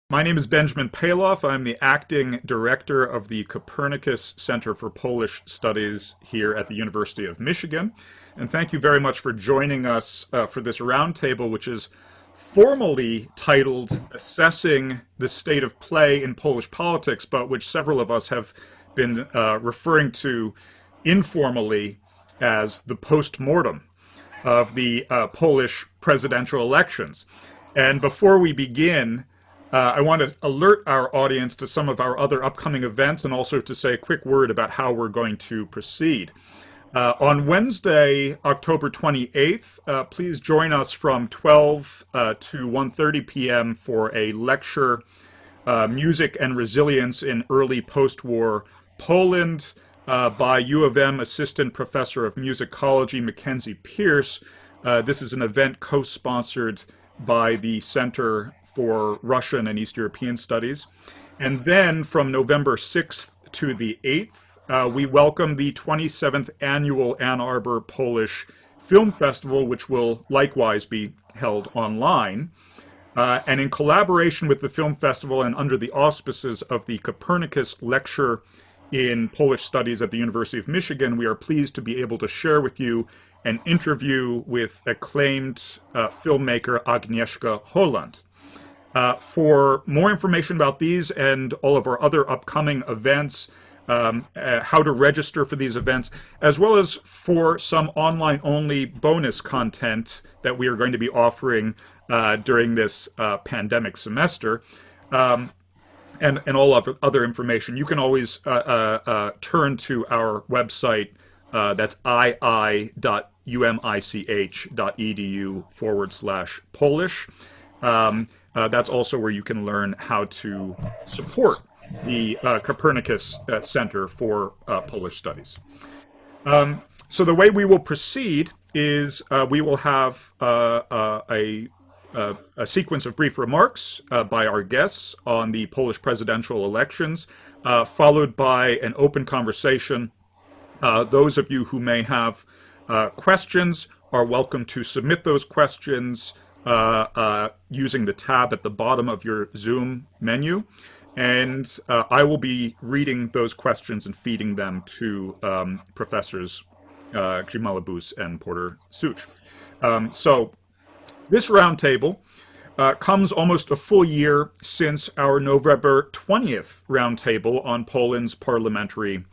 My name is Benjamin Paloff. I'm the acting director of the Copernicus Center for Polish Studies here at the University of Michigan. And thank you very much for joining us for this roundtable, which is formally titled Assessing the State of Play in Polish Politics, but which several of us have been referring to informally as the post-mortem of the Polish presidential elections. And before we begin, I want to alert our audience to some of our other upcoming events and also to say a quick word about how we're going to proceed. On Wednesday, October 28th, please join us from 12 to 1:30 p.m. for a lecture, Music and Resilience in Early Post-War Poland, by U of M Assistant Professor of Musicology Mackenzie Pierce. This is an event co-sponsored by the Center for Russian and East European Studies. And then from November 6th to the 8th, we welcome the 27th Annual Ann Arbor Polish Film Festival, which will likewise be held online. And in collaboration with the film festival and under the auspices of the Copernicus Lecture in Polish Studies at the University of Michigan, we are pleased to be able to share with you an interview with acclaimed filmmaker Agnieszka Holland. For more information about these and all of our other upcoming events, how to register for these events, as well as for some online-only bonus content that we are going to be offering during this pandemic semester, and all of other information, you can always turn to our website. That's ii.umich.edu/Polish. That's also where you can learn how to support the Copernicus Center for Polish Studies. So the way we will proceed is we will have a sequence of brief remarks by our guests on the Polish presidential elections, followed by an open conversation. Those of you who may have questions are welcome to submit those questions using the tab at the bottom of your Zoom menu. And I will be reading those questions and feeding them to Professors Grzymala-Busse and Porter-Szűcs. So this roundtable comes almost a full year since our November 20th roundtable on Poland's parliamentary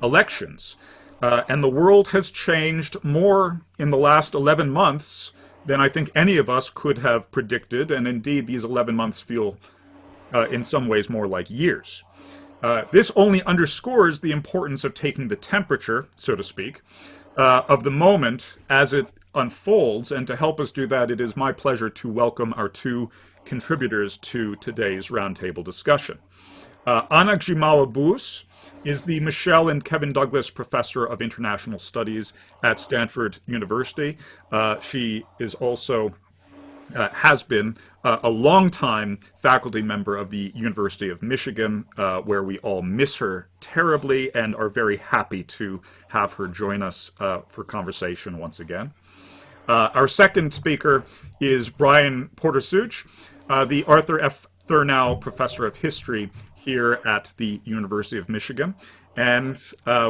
elections. And the world has changed more in the last 11 months than I think any of us could have predicted, and indeed these 11 months feel in some ways more like years. This only underscores the importance of taking the temperature, so to speak, of the moment as it unfolds, and to help us do that, it is my pleasure to welcome our two contributors to today's roundtable discussion. Anna Grzymała-Busse is the Michelle and Kevin Douglas Professor of International Studies at Stanford University. She is also has been a longtime faculty member of the University of Michigan, where we all miss her terribly and are very happy to have her join us for conversation once again. Our second speaker is Brian Porter-Szűcs, the Arthur F. Thurnau Professor of History here at the University of Michigan. And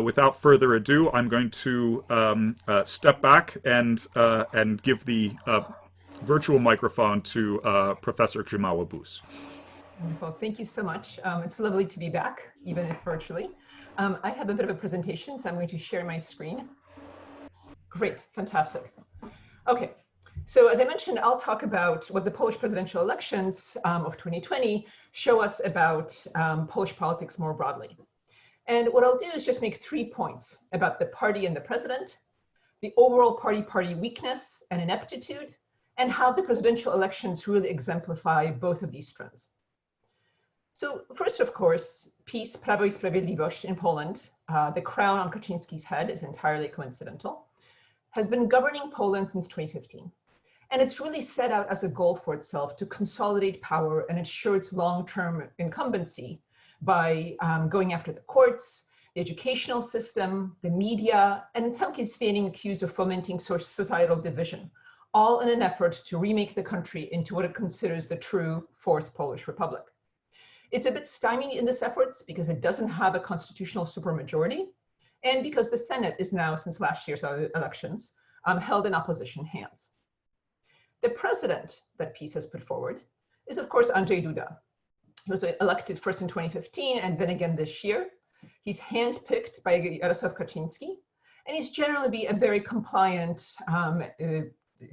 without further ado, I'm going to step back and give the virtual microphone to Professor Grzymała-Busse. Wonderful. Thank you so much. It's lovely to be back, even if virtually. I have a bit of a presentation, so I'm going to share my screen. Great, fantastic. Okay, so as I mentioned, I'll talk about what the Polish presidential elections of 2020 show us about Polish politics more broadly. And what I'll do is just make 3 points about the party and the president, the overall party weakness and ineptitude, and how the presidential elections really exemplify both of these trends. So first, of course, PiS, Prawo i Sprawiedliwość in Poland, the crown on Kaczynski's head is entirely coincidental, has been governing Poland since 2015. And it's really set out as a goal for itself to consolidate power and ensure its long-term incumbency by going after the courts, the educational system, the media, and in some cases standing accused of fomenting societal division, all in an effort to remake the country into what it considers the true Fourth Polish Republic. It's a bit stymied in this effort because it doesn't have a constitutional supermajority, and because the Senate is now, since last year's elections, held in opposition hands. The president that PiS has put forward is, of course, Andrzej Duda. He was elected first in 2015 and then again this year. He's handpicked by Jarosław Kaczyński, and he's generally a very compliant,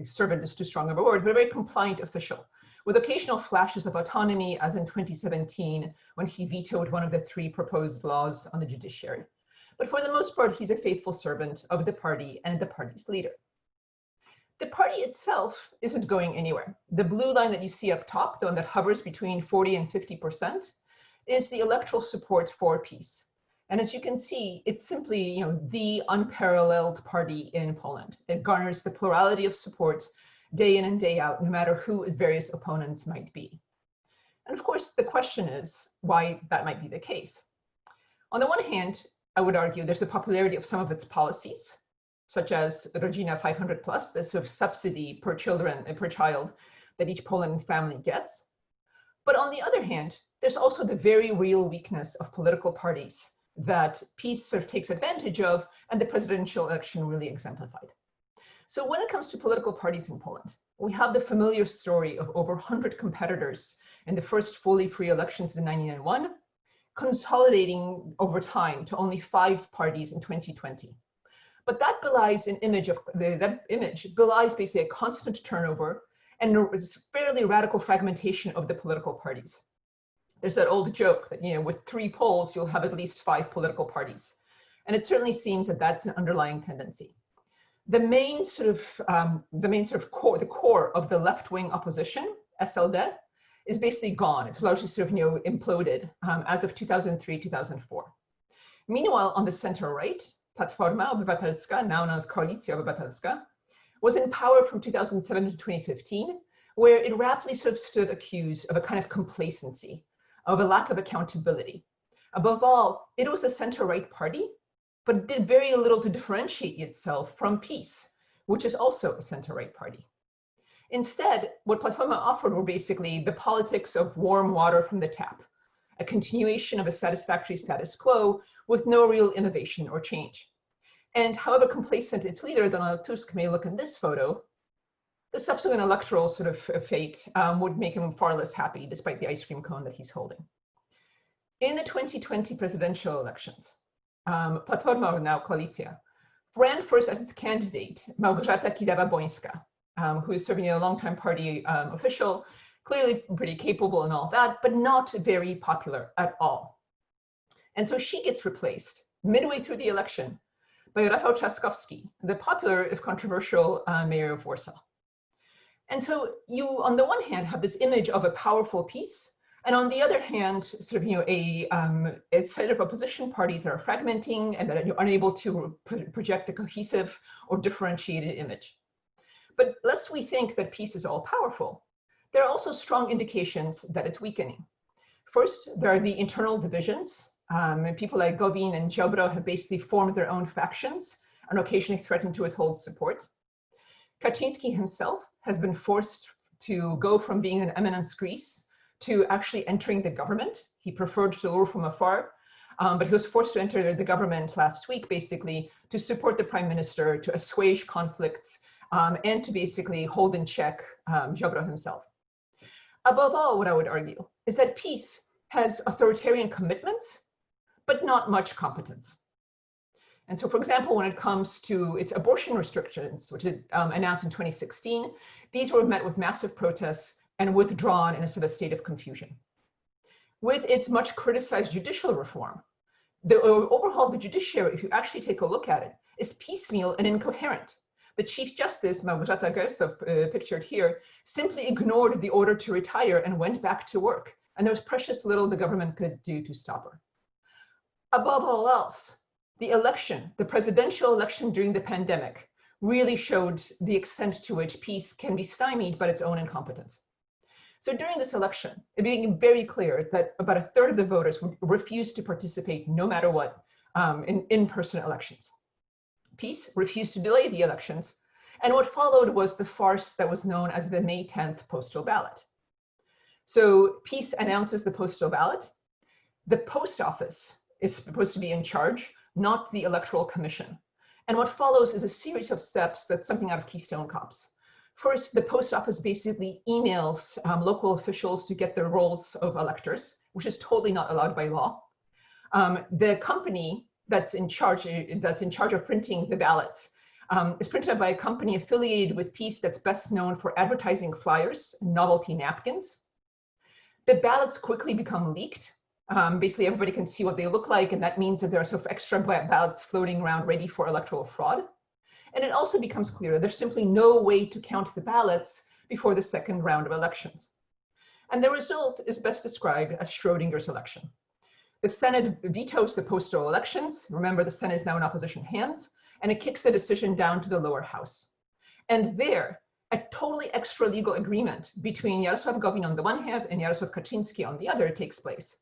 servant is too strong of a word, but a very compliant official, with occasional flashes of autonomy, as in 2017, when he vetoed one of the 3 proposed laws on the judiciary. But for the most part, he's a faithful servant of the party and the party's leader. The party itself isn't going anywhere. The blue line that you see up top, the one that hovers between 40 and 50%, is the electoral support for PiS. And as you can see, it's simply the unparalleled party in Poland. It garners the plurality of support day in and day out, no matter who its various opponents might be. And of course, the question is why that might be the case. On the one hand, I would argue there's the popularity of some of its policies, such as Rodzina 500+, the sort of subsidy per child that each Poland family gets. But on the other hand, there's also the very real weakness of political parties that PiS sort of takes advantage of, and the presidential election really exemplified. So when it comes to political parties in Poland, we have the familiar story of over 100 competitors in the first fully free elections in 1991, consolidating over time to only 5 parties in 2020. But that belies an image of, that image belies basically a constant turnover and a fairly radical fragmentation of the political parties. There's that old joke that, with 3 polls, you'll have at least 5 political parties. And it certainly seems that that's an underlying tendency. The core of the left-wing opposition, SLD, is basically gone. It's largely sort of, imploded as of 2003, 2004. Meanwhile, on the center right, Platforma Obywatelska, now known as Koalicja Obywatelska, was in power from 2007 to 2015, where it rapidly sort of stood accused of a kind of complacency, of a lack of accountability. Above all, it was a center-right party, but it did very little to differentiate itself from PiS, which is also a center-right party. Instead, what Platforma offered were basically the politics of warm water from the tap, a continuation of a satisfactory status quo with no real innovation or change. And however complacent its leader, Donald Tusk, may look in this photo, the subsequent electoral sort of fate would make him far less happy, despite the ice cream cone that he's holding. In the 2020 presidential elections, Platforma, now Koalicja, ran first as its candidate, Małgorzata Kidawa-Błońska, who is serving a longtime party official, clearly pretty capable and all that, but not very popular at all. And so she gets replaced midway through the election by Rafał Trzaskowski, the popular, if controversial, mayor of Warsaw. And so you, on the one hand, have this image of a powerful PiS, and on the other hand, sort of, a set of opposition parties that are fragmenting and that are unable to project a cohesive or differentiated image. But lest we think that PiS is all powerful, there are also strong indications that it's weakening. First, there are the internal divisions. People like Gowin and Ziobro have basically formed their own factions and occasionally threatened to withhold support. Kaczyński himself has been forced to go from being an eminence grise to actually entering the government. He preferred to rule from afar, but he was forced to enter the government last week, basically, to support the prime minister, to assuage conflicts, and to basically hold in check Ziobro himself. Above all, what I would argue is that PiS has authoritarian commitments, but not much competence. And so, for example, when it comes to its abortion restrictions, which it announced in 2016, these were met with massive protests and withdrawn in a sort of state of confusion. With its much criticized judicial reform, the overhaul of the judiciary, if you actually take a look at it, is piecemeal and incoherent. The Chief Justice, Małgorzata Gersdorf, pictured here, simply ignored the order to retire and went back to work. And there was precious little the government could do to stop her. Above all else, the election, the presidential election during the pandemic, really showed the extent to which PiS can be stymied by its own incompetence. So during this election, it became very clear that about a third of the voters would refuse to participate, no matter what, in in-person elections. PiS refused to delay the elections, and what followed was the farce that was known as the May 10th postal ballot. So PiS announces the postal ballot. The post office is supposed to be in charge, not the Electoral Commission. And what follows is a series of steps that's something out of Keystone Cops. First, the post office basically emails local officials to get the rolls of electors, which is totally not allowed by law. The company that's in charge of printing the ballots is printed by a company affiliated with PiS that's best known for advertising flyers and novelty napkins. The ballots quickly become leaked. Basically, everybody can see what they look like, and that means that there are sort of extra ballots floating around ready for electoral fraud. And it also becomes clear that there's simply no way to count the ballots before the second round of elections. And the result is best described as Schrodinger's election. The Senate vetoes the postal elections. Remember, the Senate is now in opposition hands, and it kicks the decision down to the lower house. And there, a totally extra legal agreement between Jarosław Gowin on the one hand and Jarosław Kaczynski on the other takes place.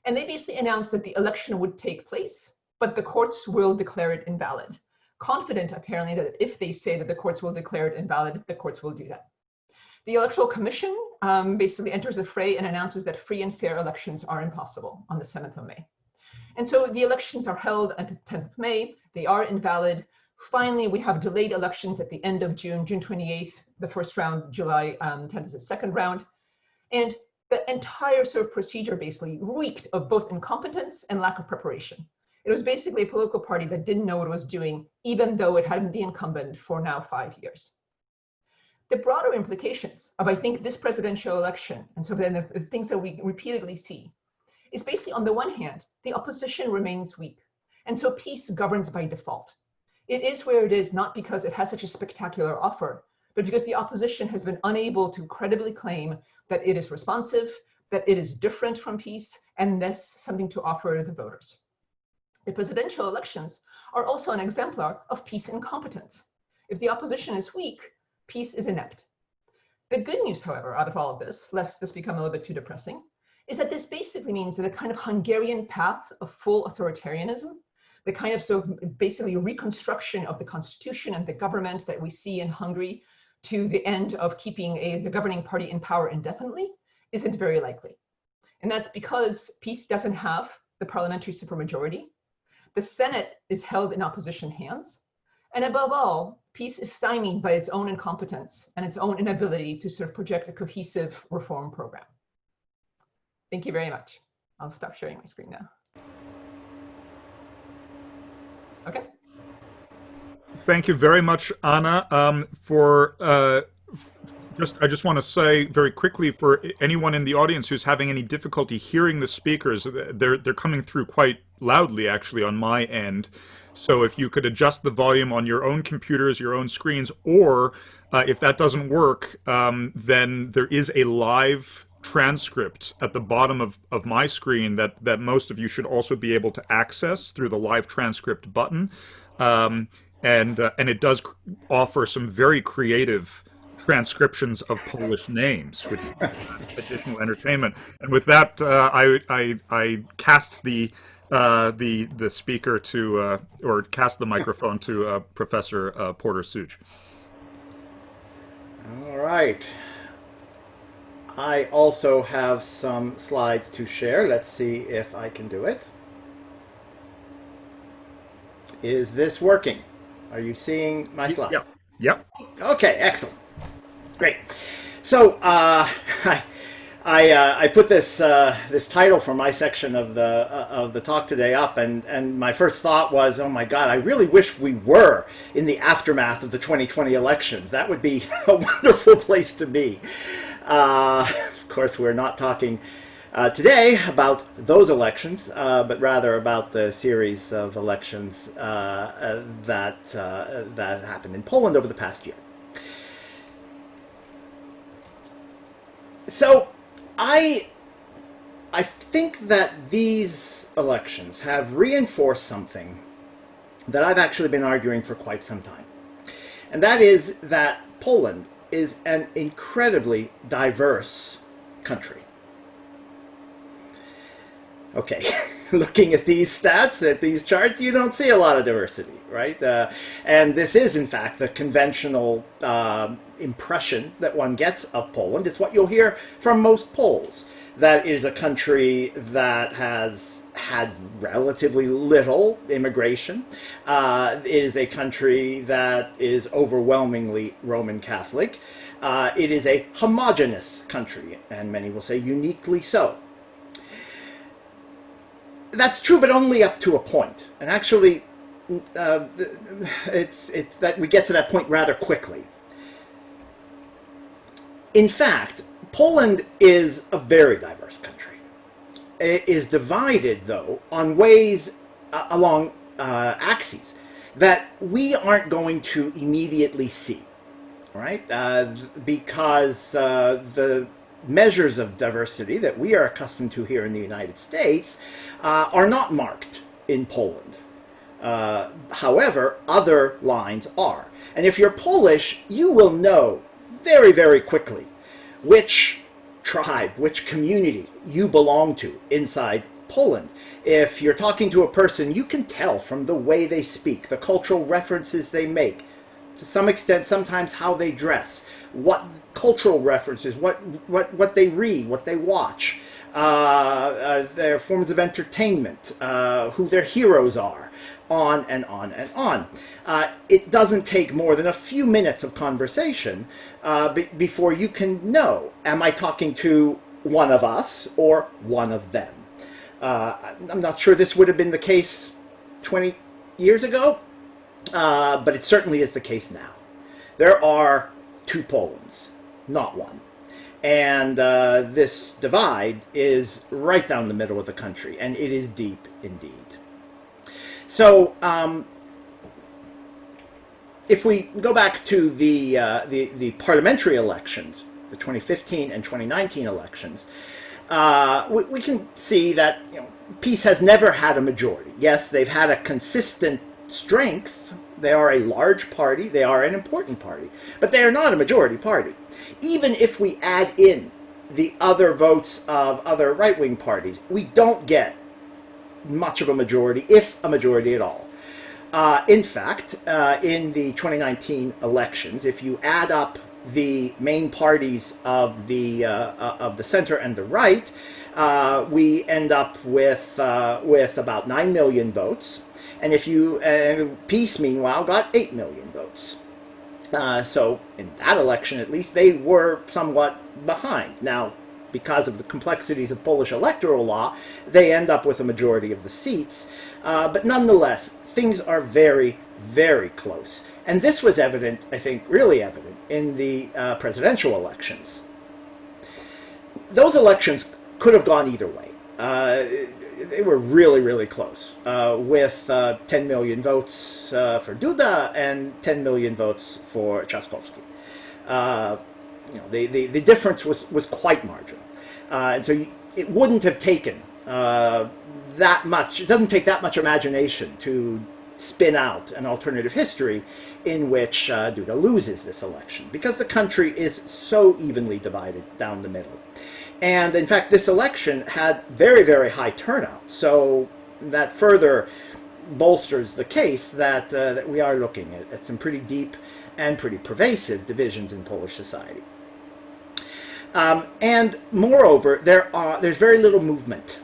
And they basically announced that the election would take place, but the courts will declare it invalid. Confident, apparently, that if they say that the courts will declare it invalid, the courts will do that. The Electoral Commission basically enters the fray and announces that free and fair elections are impossible on the 7th of May. And so the elections are held until 10th of May. They are invalid. Finally, we have delayed elections at the end of June, June 28th, the first round, July 10th is the second round. And the entire sort of procedure basically reeked of both incompetence and lack of preparation. It was basically a political party that didn't know what it was doing, even though it hadn't been incumbent for now 5 years. The broader implications of, I think, this presidential election, and so then the things that we repeatedly see, is basically, on the one hand, the opposition remains weak. And so PiS governs by default. It is where it is not because it has such a spectacular offer, but because the opposition has been unable to credibly claim that it is responsive, that it is different from PiS, and thus something to offer the voters. The presidential elections are also an exemplar of PiS incompetence. If the opposition is weak, PiS is inept. The good news, however, out of all of this, lest this become a little bit too depressing, is that this basically means that a kind of Hungarian path of full authoritarianism, the kind of sort of basically reconstruction of the constitution and the government that we see in Hungary to the end of keeping the governing party in power indefinitely, isn't very likely. And that's because PiS doesn't have the parliamentary supermajority. The Senate is held in opposition hands. And above all, PiS is stymied by its own incompetence and its own inability to sort of project a cohesive reform program. Thank you very much. I'll stop sharing my screen now. Okay. Thank you very much, Anna. I just want to say very quickly, for anyone in the audience who's having any difficulty hearing the speakers, they're coming through quite loudly, actually, on my end. So if you could adjust the volume on your own computers, your own screens, or if that doesn't work, then there is a live transcript at the bottom of my screen that most of you should also be able to access through the live transcript button. And it does offer some very creative transcriptions of Polish names, which is additional entertainment. And with that, I cast the speaker to, or cast the microphone to Professor Porter-Szűcs. All right. I also have some slides to share. Let's see if I can do it. Is this working? Are you seeing my slides? Yep. Yep. Okay, excellent. Great. So I put this this title for my section of the talk today up, and my first thought was, oh my God, I really wish we were in the aftermath of the 2020 elections. That would be a wonderful place to be. Of course, we're not talking today about those elections, but rather about the series of elections that happened in Poland over the past year. So I think that these elections have reinforced something that I've actually been arguing for quite some time. And that is that Poland is an incredibly diverse country. Okay, looking at these stats, at these charts, you don't see a lot of diversity, right? And this is, in fact, the conventional impression that one gets of Poland. It's what you'll hear from most Poles. That is a country that has had relatively little immigration. It is a country that is overwhelmingly Roman Catholic. It is a homogeneous country, and many will say uniquely so. That's true, but only up to a point. And actually, it's that we get to that point rather quickly. In fact, Poland is a very diverse country. It is divided, though, on ways along axes that we aren't going to immediately see, right? Because the measures of diversity that we are accustomed to here in the United States are not marked in Poland. However, other lines are. And if you're Polish, you will know very, very quickly which tribe, which community you belong to inside Poland. If you're talking to a person, you can tell from the way they speak, the cultural references they make, to some extent, sometimes how they dress, what cultural references, what they read, what they watch, their forms of entertainment, who their heroes are, on and on and on. It doesn't take more than a few minutes of conversation before you can know, am I talking to one of us or one of them? I'm not sure this would have been the case 20 years ago, but it certainly is the case now. There are two Polands, not one. And this divide is right down the middle of the country, and it is deep indeed. So if we go back to the parliamentary elections, the 2015 and 2019 elections, we can see that PiS has never had a majority. Yes, they've had a consistent strength. They are a large party. They are an important party. But they are not a majority party. Even if we add in the other votes of other right-wing parties, we don't get much of a majority, if a majority at all. In fact, in the 2019 elections, if you add up the main parties of the center and the right, we end up with about 9 million votes. And if you PiS, meanwhile, got 8 million votes. So in that election, at least, they were somewhat behind. Now, because of the complexities of Polish electoral law, they end up with a majority of the seats. But nonetheless, things are very, very close. And this was evident, I think, really evident in the presidential elections. Those elections could have gone either way. They were really, really close, with 10 million votes for Duda and 10 million votes for Trzaskowski. The difference was quite marginal. And so it wouldn't have taken that much, it doesn't take that much imagination to spin out an alternative history in which Duda loses this election, because the country is so evenly divided down the middle. And in fact, this election had very, very high turnout, so that further bolsters the case that, that we are looking at some pretty deep and pretty pervasive divisions in Polish society. And moreover, there's very little movement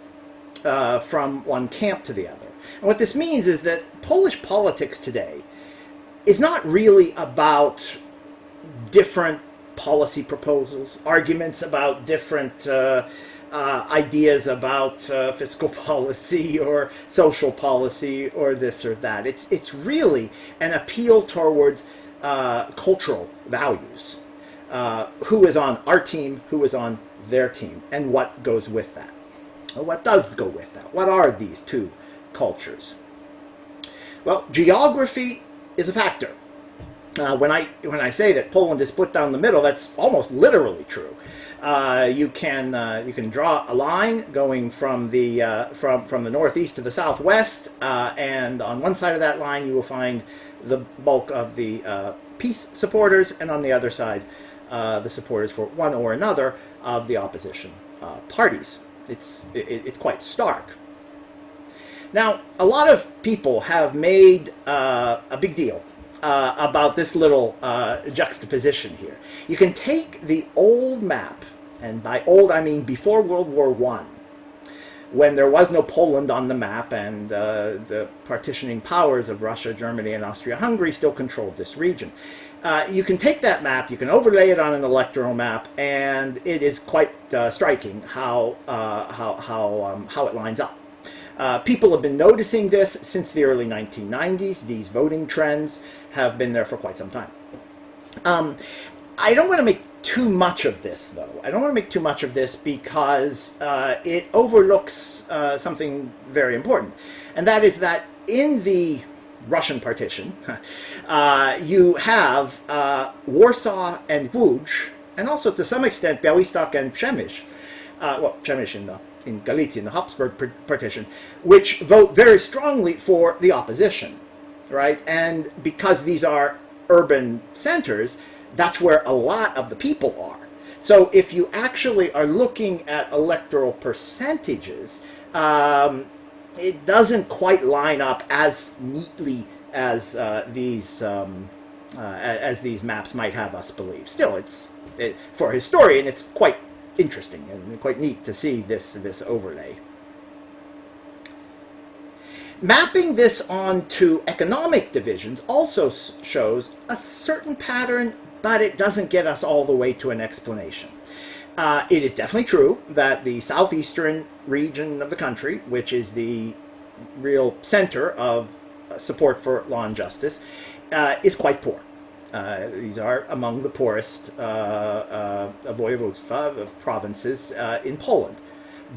from one camp to the other. And what this means is that Polish politics today is not really about different policy proposals, arguments about different ideas about fiscal policy or social policy or this or that. It's really an appeal towards cultural values. Who is on our team, who is on their team, and what goes with that. Well, what does go with that? What are these two cultures? Well, geography is a factor. When I say that Poland is split down the middle, that's almost literally true. You can draw a line going from the northeast to the southwest, and on one side of that line you will find the bulk of the PiS supporters, and on the other side the supporters for one or another of the opposition parties. It's quite stark. Now, a lot of people have made a big deal about this little juxtaposition here. You can take the old map, and by old I mean before World War I, when there was no Poland on the map and the partitioning powers of Russia, Germany, and Austria-Hungary still controlled this region. You can take that map, you can overlay it on an electoral map, and it is quite striking how it lines up. People have been noticing this since the early 1990s. These voting trends have been there for quite some time. I don't want to make too much of this, though. I don't want to make too much of this because it overlooks something very important. And that is that in the Russian partition, you have Warsaw and Łódź, and also to some extent Białystok and Przemyśl, well, Przemyśl in Galicia, in the Habsburg partition, which vote very strongly for the opposition, right? And because these are urban centers, that's where a lot of the people are. So if you actually are looking at electoral percentages, it doesn't quite line up as neatly as these maps might have us believe. Still, for a historian, it's quite interesting and quite neat to see this overlay. Mapping this onto economic divisions also shows a certain pattern, but it doesn't get us all the way to an explanation. It is definitely true that the southeastern region of the country, which is the real center of support for law and justice, is quite poor. These are among the poorest voivodstva, provinces in Poland.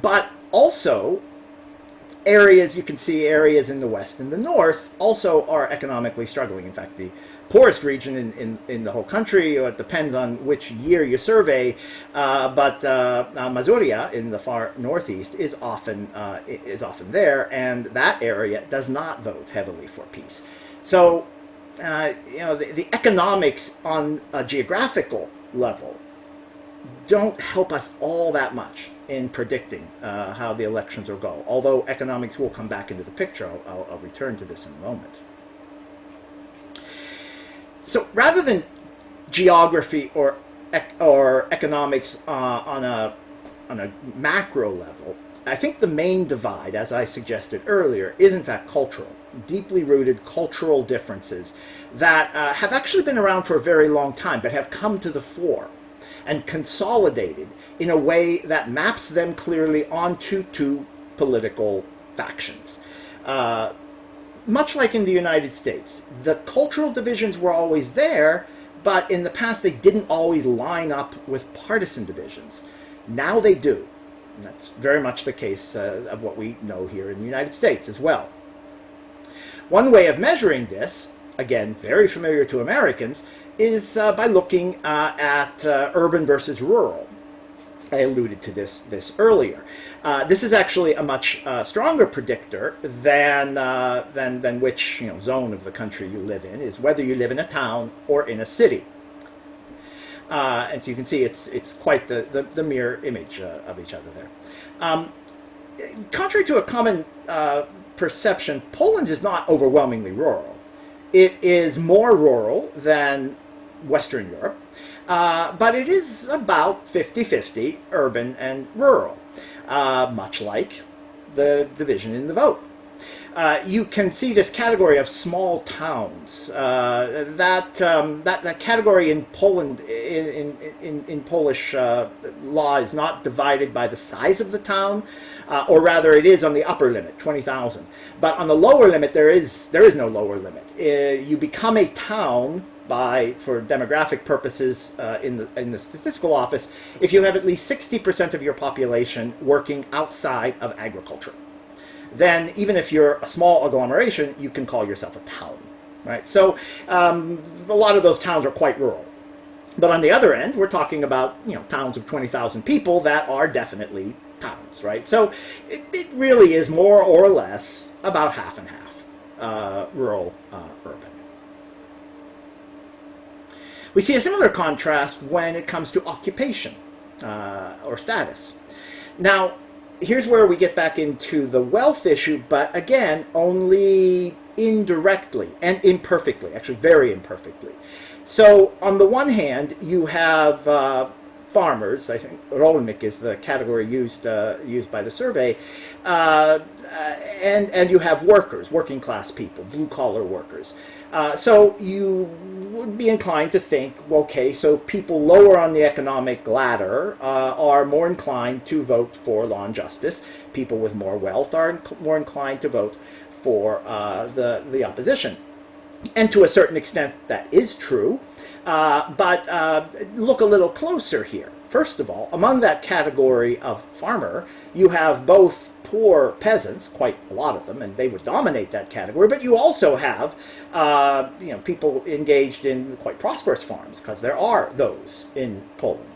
But also, areas, you can see areas in the west and the north also are economically struggling. In fact, the poorest region in the whole country, it depends on which year you survey, but Mazuria in the far northeast is often there, and that area does not vote heavily for peace. So, the economics on a geographical level don't help us all that much in predicting how the elections will go. Although economics will come back into the picture, I'll return to this in a moment. So rather than geography or economics on a macro level, I think the main divide, as I suggested earlier, is in fact cultural. Deeply rooted cultural differences that have actually been around for a very long time, but have come to the fore and consolidated in a way that maps them clearly onto two political factions. Much like in the United States, the cultural divisions were always there, but in the past they didn't always line up with partisan divisions. Now they do. And that's very much the case of what we know here in the United States as well. One way of measuring this, again, very familiar to Americans, is by looking at urban versus rural. I alluded to this earlier. This is actually a much stronger predictor than which zone of the country you live in, is whether you live in a town or in a city. And so you can see it's quite the mirror image of each other there. Contrary to a common perception, Poland is not overwhelmingly rural. It is more rural than Western Europe, but it is about 50-50 urban and rural, much like the division in the vote. You can see this category of small towns. That category in Poland, in Polish law, is not divided by the size of the town, or rather, it is on the upper limit, 20,000. But on the lower limit, there is no lower limit. You become a town for demographic purposes in the statistical office if you have at least 60% of your population working outside of agriculture. Then even if you're a small agglomeration, you can call yourself a town, right? So a lot of those towns are quite rural. But on the other end, we're talking about towns of 20,000 people that are definitely towns, right? So it really is more or less about half and half, rural, urban. We see a similar contrast when it comes to occupation or status. Now, here's where we get back into the wealth issue, but again, only indirectly and imperfectly, actually very imperfectly. So on the one hand, you have farmers. I think rolnik is the category used by the survey, and you have workers, working class people, blue collar workers. So you would be inclined to think, okay, so people lower on the economic ladder are more inclined to vote for law and justice. People with more wealth are more inclined to vote for the opposition. And to a certain extent, that is true. But look a little closer here. First of all, among that category of farmer, you have both poor peasants, quite a lot of them, and they would dominate that category, but you also have people engaged in quite prosperous farms, because there are those in Poland.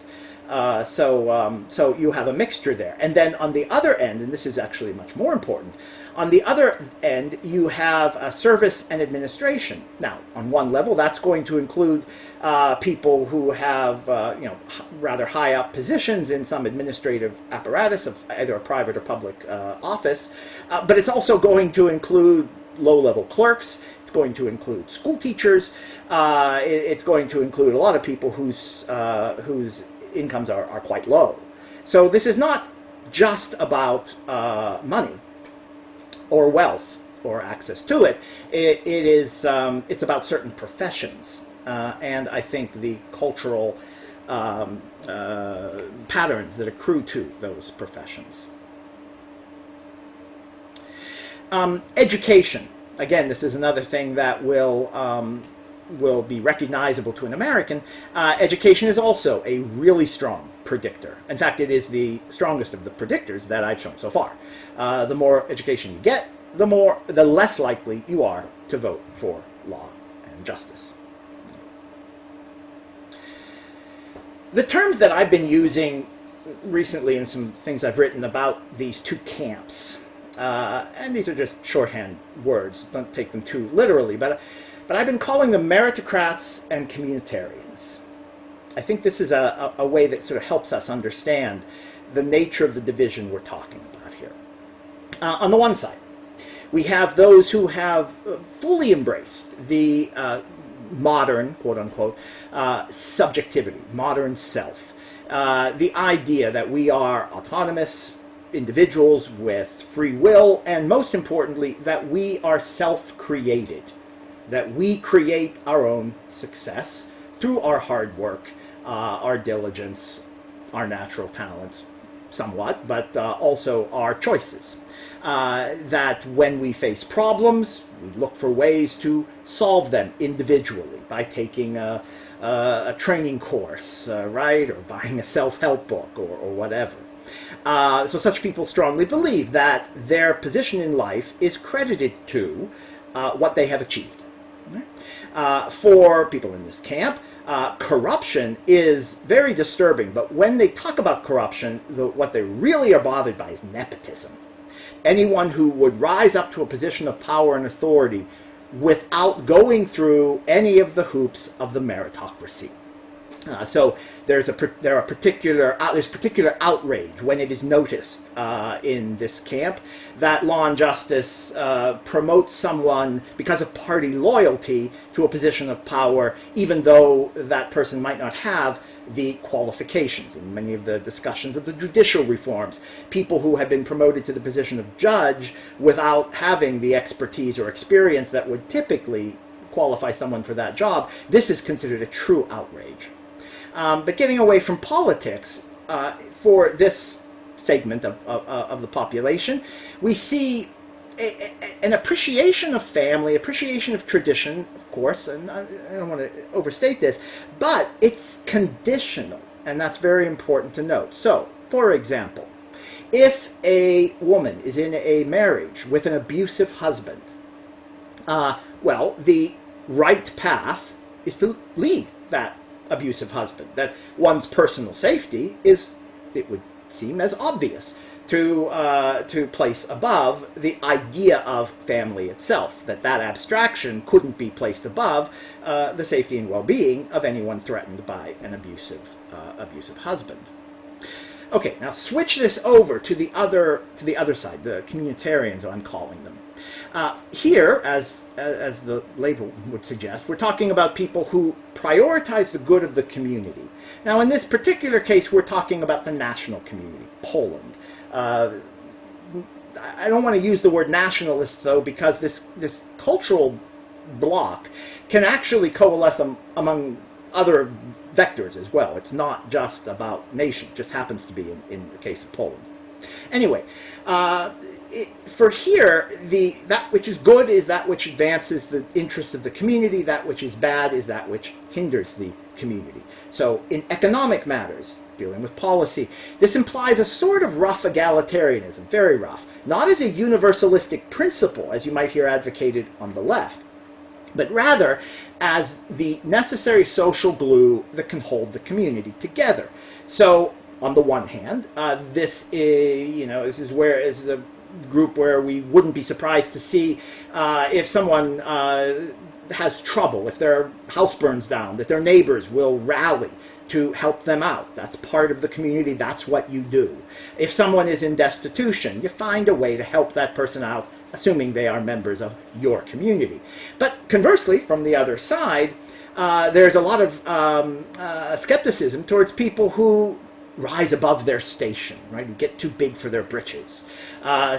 So you have a mixture there. And then on the other end, and this is actually much more important, on the other end, you have service and administration. Now, on one level, that's going to include people who have rather high up positions in some administrative apparatus of either a private or public office. But it's also going to include low-level clerks. It's going to include school teachers. It's going to include a lot of people whose incomes are quite low. So this is not just about money or wealth or access to it. It's about certain professions, and I think the cultural patterns that accrue to those professions. Education. Again, this is another thing that will be recognizable to an American. Education is also a really strong predictor. In fact, it is the strongest of the predictors that I've shown so far. The more education you get, the less likely you are to vote for law and justice. The terms that I've been using recently in some things I've written about these two camps, and these are just shorthand words, don't take them too literally, but I've been calling them meritocrats and communitarians. I think this is a way that sort of helps us understand the nature of the division we're talking about here. On the one side, we have those who have fully embraced the modern, quote-unquote, subjectivity, modern self. The idea that we are autonomous individuals with free will, and most importantly, that we are self-created. That we create our own success through our hard work, our diligence, our natural talents, somewhat, but also our choices. That when we face problems, we look for ways to solve them individually by taking a training course, right, or buying a self-help book or whatever. So such people strongly believe that their position in life is credited to what they have achieved. For people in this camp, corruption is very disturbing, but when they talk about corruption, what they really are bothered by is nepotism. Anyone who would rise up to a position of power and authority without going through any of the hoops of the meritocracy. So there's particular outrage when it is noticed in this camp that law and justice promotes someone because of party loyalty to a position of power, even though that person might not have the qualifications. In many of the discussions of the judicial reforms, people who have been promoted to the position of judge without having the expertise or experience that would typically qualify someone for that job, this is considered a true outrage. But getting away from politics, for this segment of the population, we see an appreciation of family, appreciation of tradition, of course, and I don't want to overstate this, but it's conditional, and that's very important to note. So, for example, if a woman is in a marriage with an abusive husband, well, the right path is to leave that abusive husband. That one's personal safety is, it would seem, as obvious to place above the idea of family itself. That abstraction couldn't be placed above the safety and well-being of anyone threatened by an abusive husband. Okay, now switch this over to the other side, the communitarians, I'm calling them. Here, as the label would suggest, we're talking about people who prioritize the good of the community. Now, in this particular case, we're talking about the national community, Poland. I don't want to use the word nationalist, though, because this cultural bloc can actually coalesce among other vectors as well. It's not just about nation. It just happens to be in the case of Poland. Anyway, for here, that which is good is that which advances the interests of the community. That which is bad is that which hinders the community. So in economic matters, dealing with policy, this implies a sort of rough egalitarianism, very rough, not as a universalistic principle, as you might hear advocated on the left, but rather as the necessary social glue that can hold the community together. So, on the one hand, this is a group where we wouldn't be surprised to see if someone has trouble, if their house burns down, that their neighbors will rally to help them out. That's part of the community. That's what you do. If someone is in destitution, you find a way to help that person out, assuming they are members of your community. But conversely, from the other side, there's a lot of skepticism towards people who rise above their station, right? Who get too big for their britches.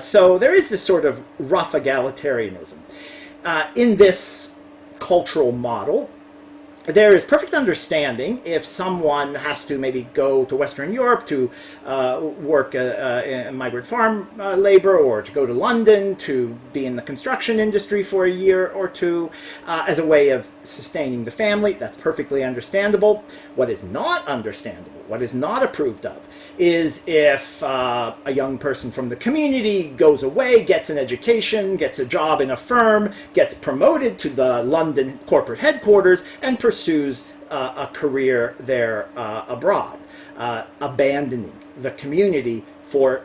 So there is this sort of rough egalitarianism. In this cultural model, there is perfect understanding if someone has to maybe go to Western Europe to work in migrant farm labor, or to go to London to be in the construction industry for a year or two as a way of sustaining the family. That's perfectly understandable. What is not understandable, what is not approved of, is if a young person from the community goes away, gets an education, gets a job in a firm, gets promoted to the London corporate headquarters, and pursues a career there abroad, abandoning the community for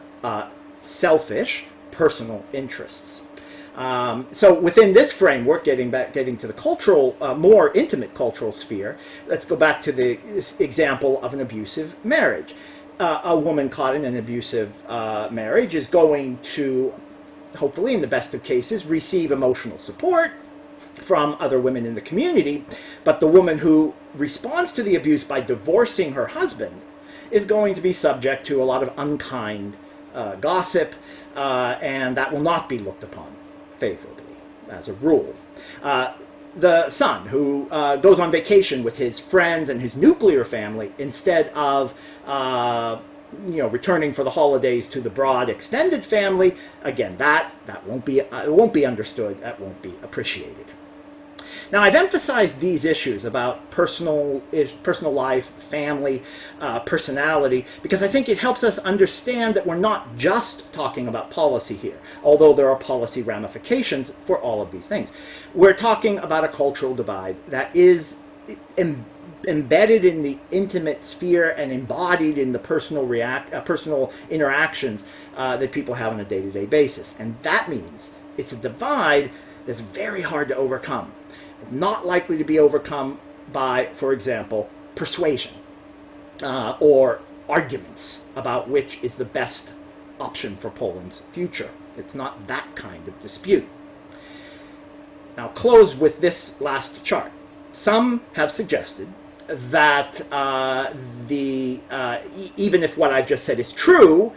selfish personal interests. So within this framework, getting to the cultural, more intimate cultural sphere, let's go back to this example of an abusive marriage. A woman caught in an abusive marriage is going to, hopefully in the best of cases, receive emotional support from other women in the community, but the woman who responds to the abuse by divorcing her husband is going to be subject to a lot of unkind gossip, and that will not be looked upon favorably as a rule. The son who goes on vacation with his friends and his nuclear family instead of returning for the holidays to the broad extended family, again, that won't be understood, that won't be appreciated. Now, I've emphasized these issues about personal life, family, personality, because I think it helps us understand that we're not just talking about policy here, although there are policy ramifications for all of these things. We're talking about a cultural divide that is embedded in the intimate sphere and embodied in the personal interactions that people have on a day-to-day basis. And that means it's a divide that's very hard to overcome. Not likely to be overcome by, for example, persuasion or arguments about which is the best option for Poland's future. It's not that kind of dispute. Now, close with this last chart. Some have suggested that even if what I've just said is true,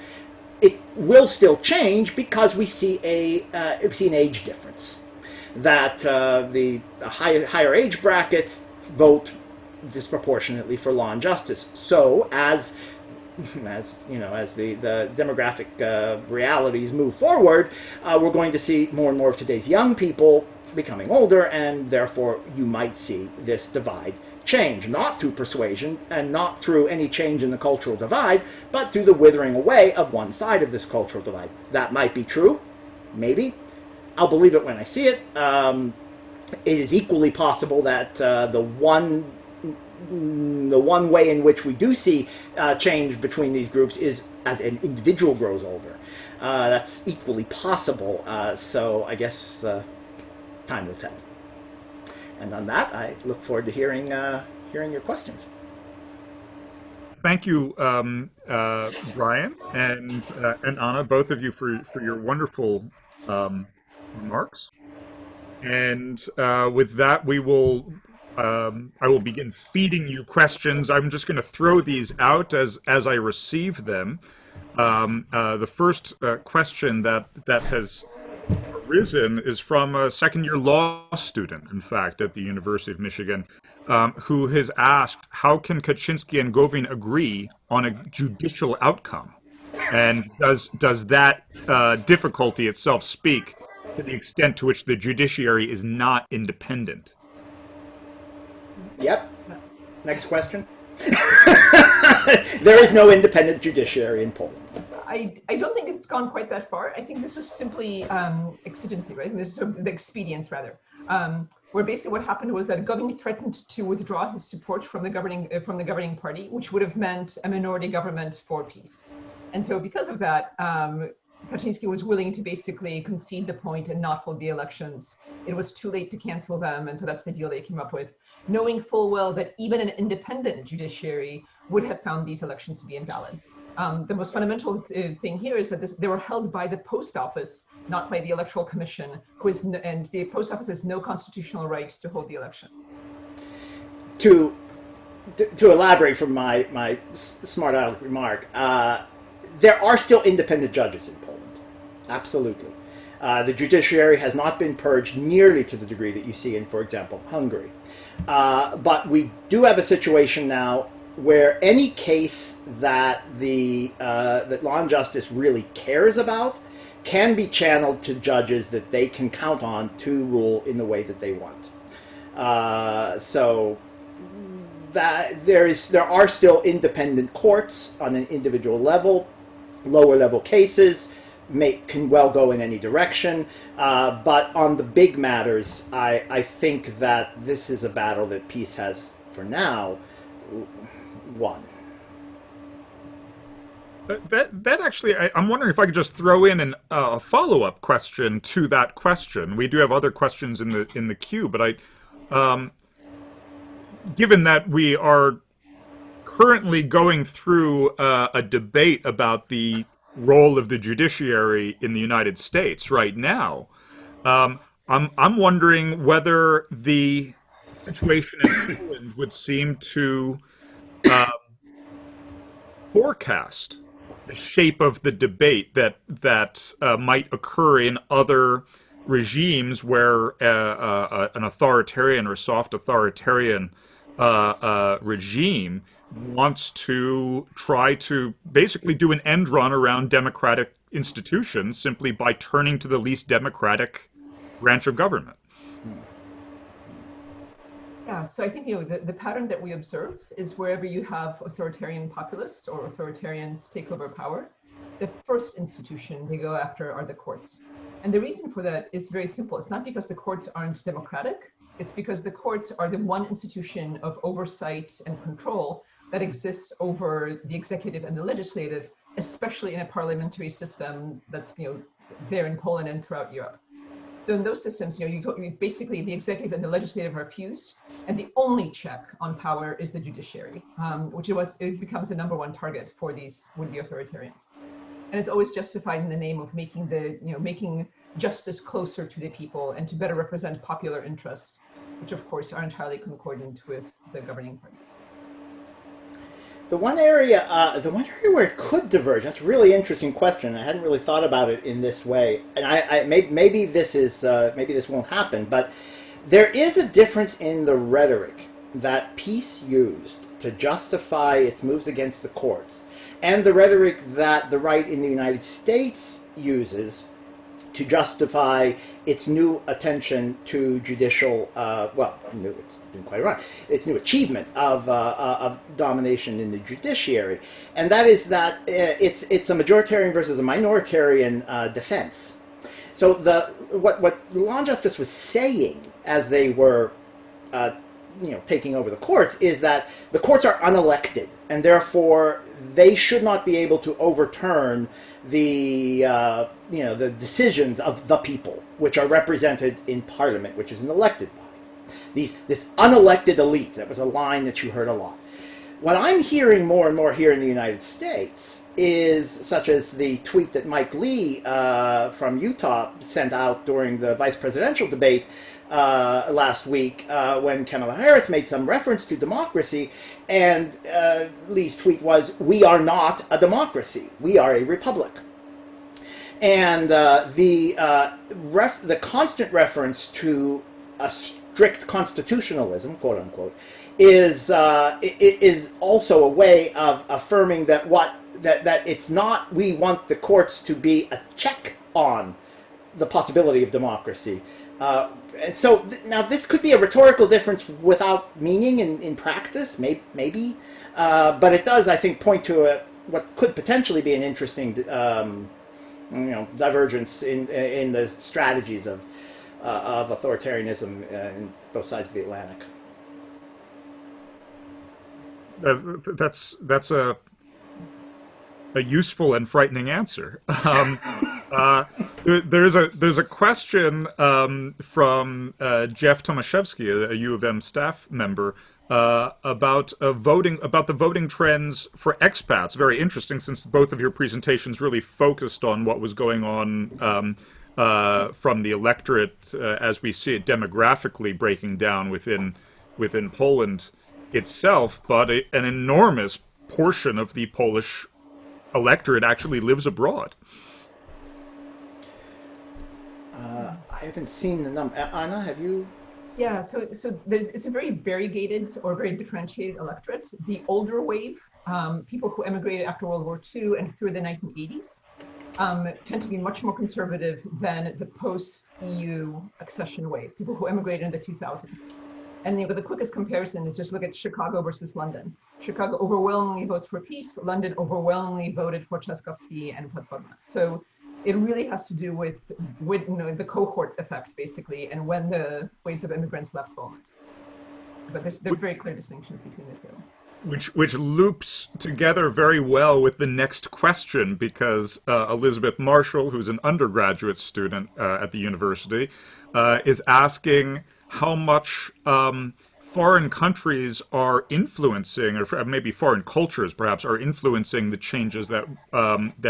it will still change because we see an age difference. That the higher age brackets vote disproportionately for law and justice. So as the demographic realities move forward, we're going to see more and more of today's young people becoming older, and therefore you might see this divide change, not through persuasion and not through any change in the cultural divide, but through the withering away of one side of this cultural divide. That might be true, maybe. I'll believe it when I see it. It is equally possible that the one way in which we do see change between these groups is as an individual grows older. That's equally possible. So I guess time will tell. And on that, I look forward to hearing your questions. thank you, Brian and Anna, both of you for your wonderful remarks. And with that, I will begin feeding you questions. I'm just going to throw these out as I receive them. The first question that has arisen is from a second-year law student, in fact, at the University of Michigan, who has asked, how can Kaczynski and Gowin agree on a judicial outcome? And does that difficulty itself speak to the extent to which the judiciary is not independent? Yep. Next question. There is no independent judiciary in Poland. I don't think it's gone quite that far. I think this is simply exigency, right? And this is sort of the expedience, rather. Where basically what happened was that Gowin threatened to withdraw his support from the governing party, which would have meant a minority government for peace. And so because of that, Kaczynski was willing to basically concede the point and not hold the elections. It was too late to cancel them, and so that's the deal they came up with, knowing full well that even an independent judiciary would have found these elections to be invalid. The most fundamental thing here is that they were held by the post office, not by the Electoral Commission, and the post office has no constitutional right to hold the election. To elaborate from my smart aleck remark, there are still independent judges in Poland. Absolutely. The judiciary has not been purged nearly to the degree that you see in, for example, Hungary. But we do have a situation now where any case that that Law and Justice really cares about can be channeled to judges that they can count on to rule in the way that they want. So that there are still independent courts on an individual level. Lower level cases can well go in any direction, but on the big matters, I think that this is a battle that peace has, for now, won. That actually, I'm wondering if I could just throw in a follow-up question to that question. We do have other questions in the queue, but given that we are currently going through a debate about the role of the judiciary in the United States right now, I'm wondering whether the situation in Poland would seem to forecast the shape of the debate that might occur in other regimes where an authoritarian or soft authoritarian regime wants to try to basically do an end run around democratic institutions simply by turning to the least democratic branch of government. Yeah, so I think the pattern that we observe is wherever you have authoritarian populists or authoritarians take over power, the first institution they go after are the courts. And the reason for that is very simple. It's not because the courts aren't democratic. It's because the courts are the one institution of oversight and control that exists over the executive and the legislative, especially in a parliamentary system that's there in Poland and throughout Europe. So in those systems, basically the executive and the legislative are fused, and the only check on power is the judiciary, which it becomes the number one target for these would-be authoritarians. And it's always justified in the name of making justice closer to the people and to better represent popular interests, which of course are entirely concordant with the governing parties. The one area where it could diverge, that's a really interesting question. I hadn't really thought about it in this way, and maybe this won't happen. But there is a difference in the rhetoric that peace used to justify its moves against the courts, and the rhetoric that the right in the United States uses to justify its new attention to judicial, it's been quite right, its new achievement of domination in the judiciary, and that is that it's a majoritarian versus a minoritarian defense. So what Law and Justice was saying as they were taking over the courts is that the courts are unelected, and therefore they should not be able to overturn the decisions of the people, which are represented in Parliament, which is an elected body. This unelected elite, that was a line that you heard a lot. What I'm hearing more and more here in the United States is, such as the tweet that Mike Lee from Utah sent out during the vice presidential debate last week, when Kamala Harris made some reference to democracy, and Lee's tweet was, "We are not a democracy. We are a republic." And the constant reference to a strict constitutionalism, quote unquote, is also a way of affirming that that it's not, we want the courts to be a check on the possibility of democracy. And so now this could be a rhetorical difference without meaning in practice, maybe, but it does, I think, point to what could potentially be an interesting divergence in the strategies of authoritarianism in both sides of the Atlantic. That's a useful and frightening answer. There's a question from Jeff Tomaszewski, a U of M staff member, about the voting trends for expats. Very interesting, since both of your presentations really focused on what was going on from the electorate as we see it demographically breaking down within Poland itself, but an enormous portion of the Polish electorate actually lives abroad. I haven't seen the number. Anna, have you? Yeah, so it's a very variegated or very differentiated electorate. The older wave, people who emigrated after World War II and through the 1980s, tend to be much more conservative than the post-EU accession wave, people who emigrated in the 2000s. And the quickest comparison is just look at Chicago versus London. Chicago overwhelmingly votes for peace. London overwhelmingly voted for Trzaskowski and Platforma. So it really has to do with the cohort effect, basically, and when the waves of immigrants left Poland. But there are very clear distinctions between the two. Which loops together very well with the next question, because Elizabeth Marshall, who's an undergraduate student at the university, is asking how much foreign countries are influencing, or maybe foreign cultures perhaps, are influencing the changes that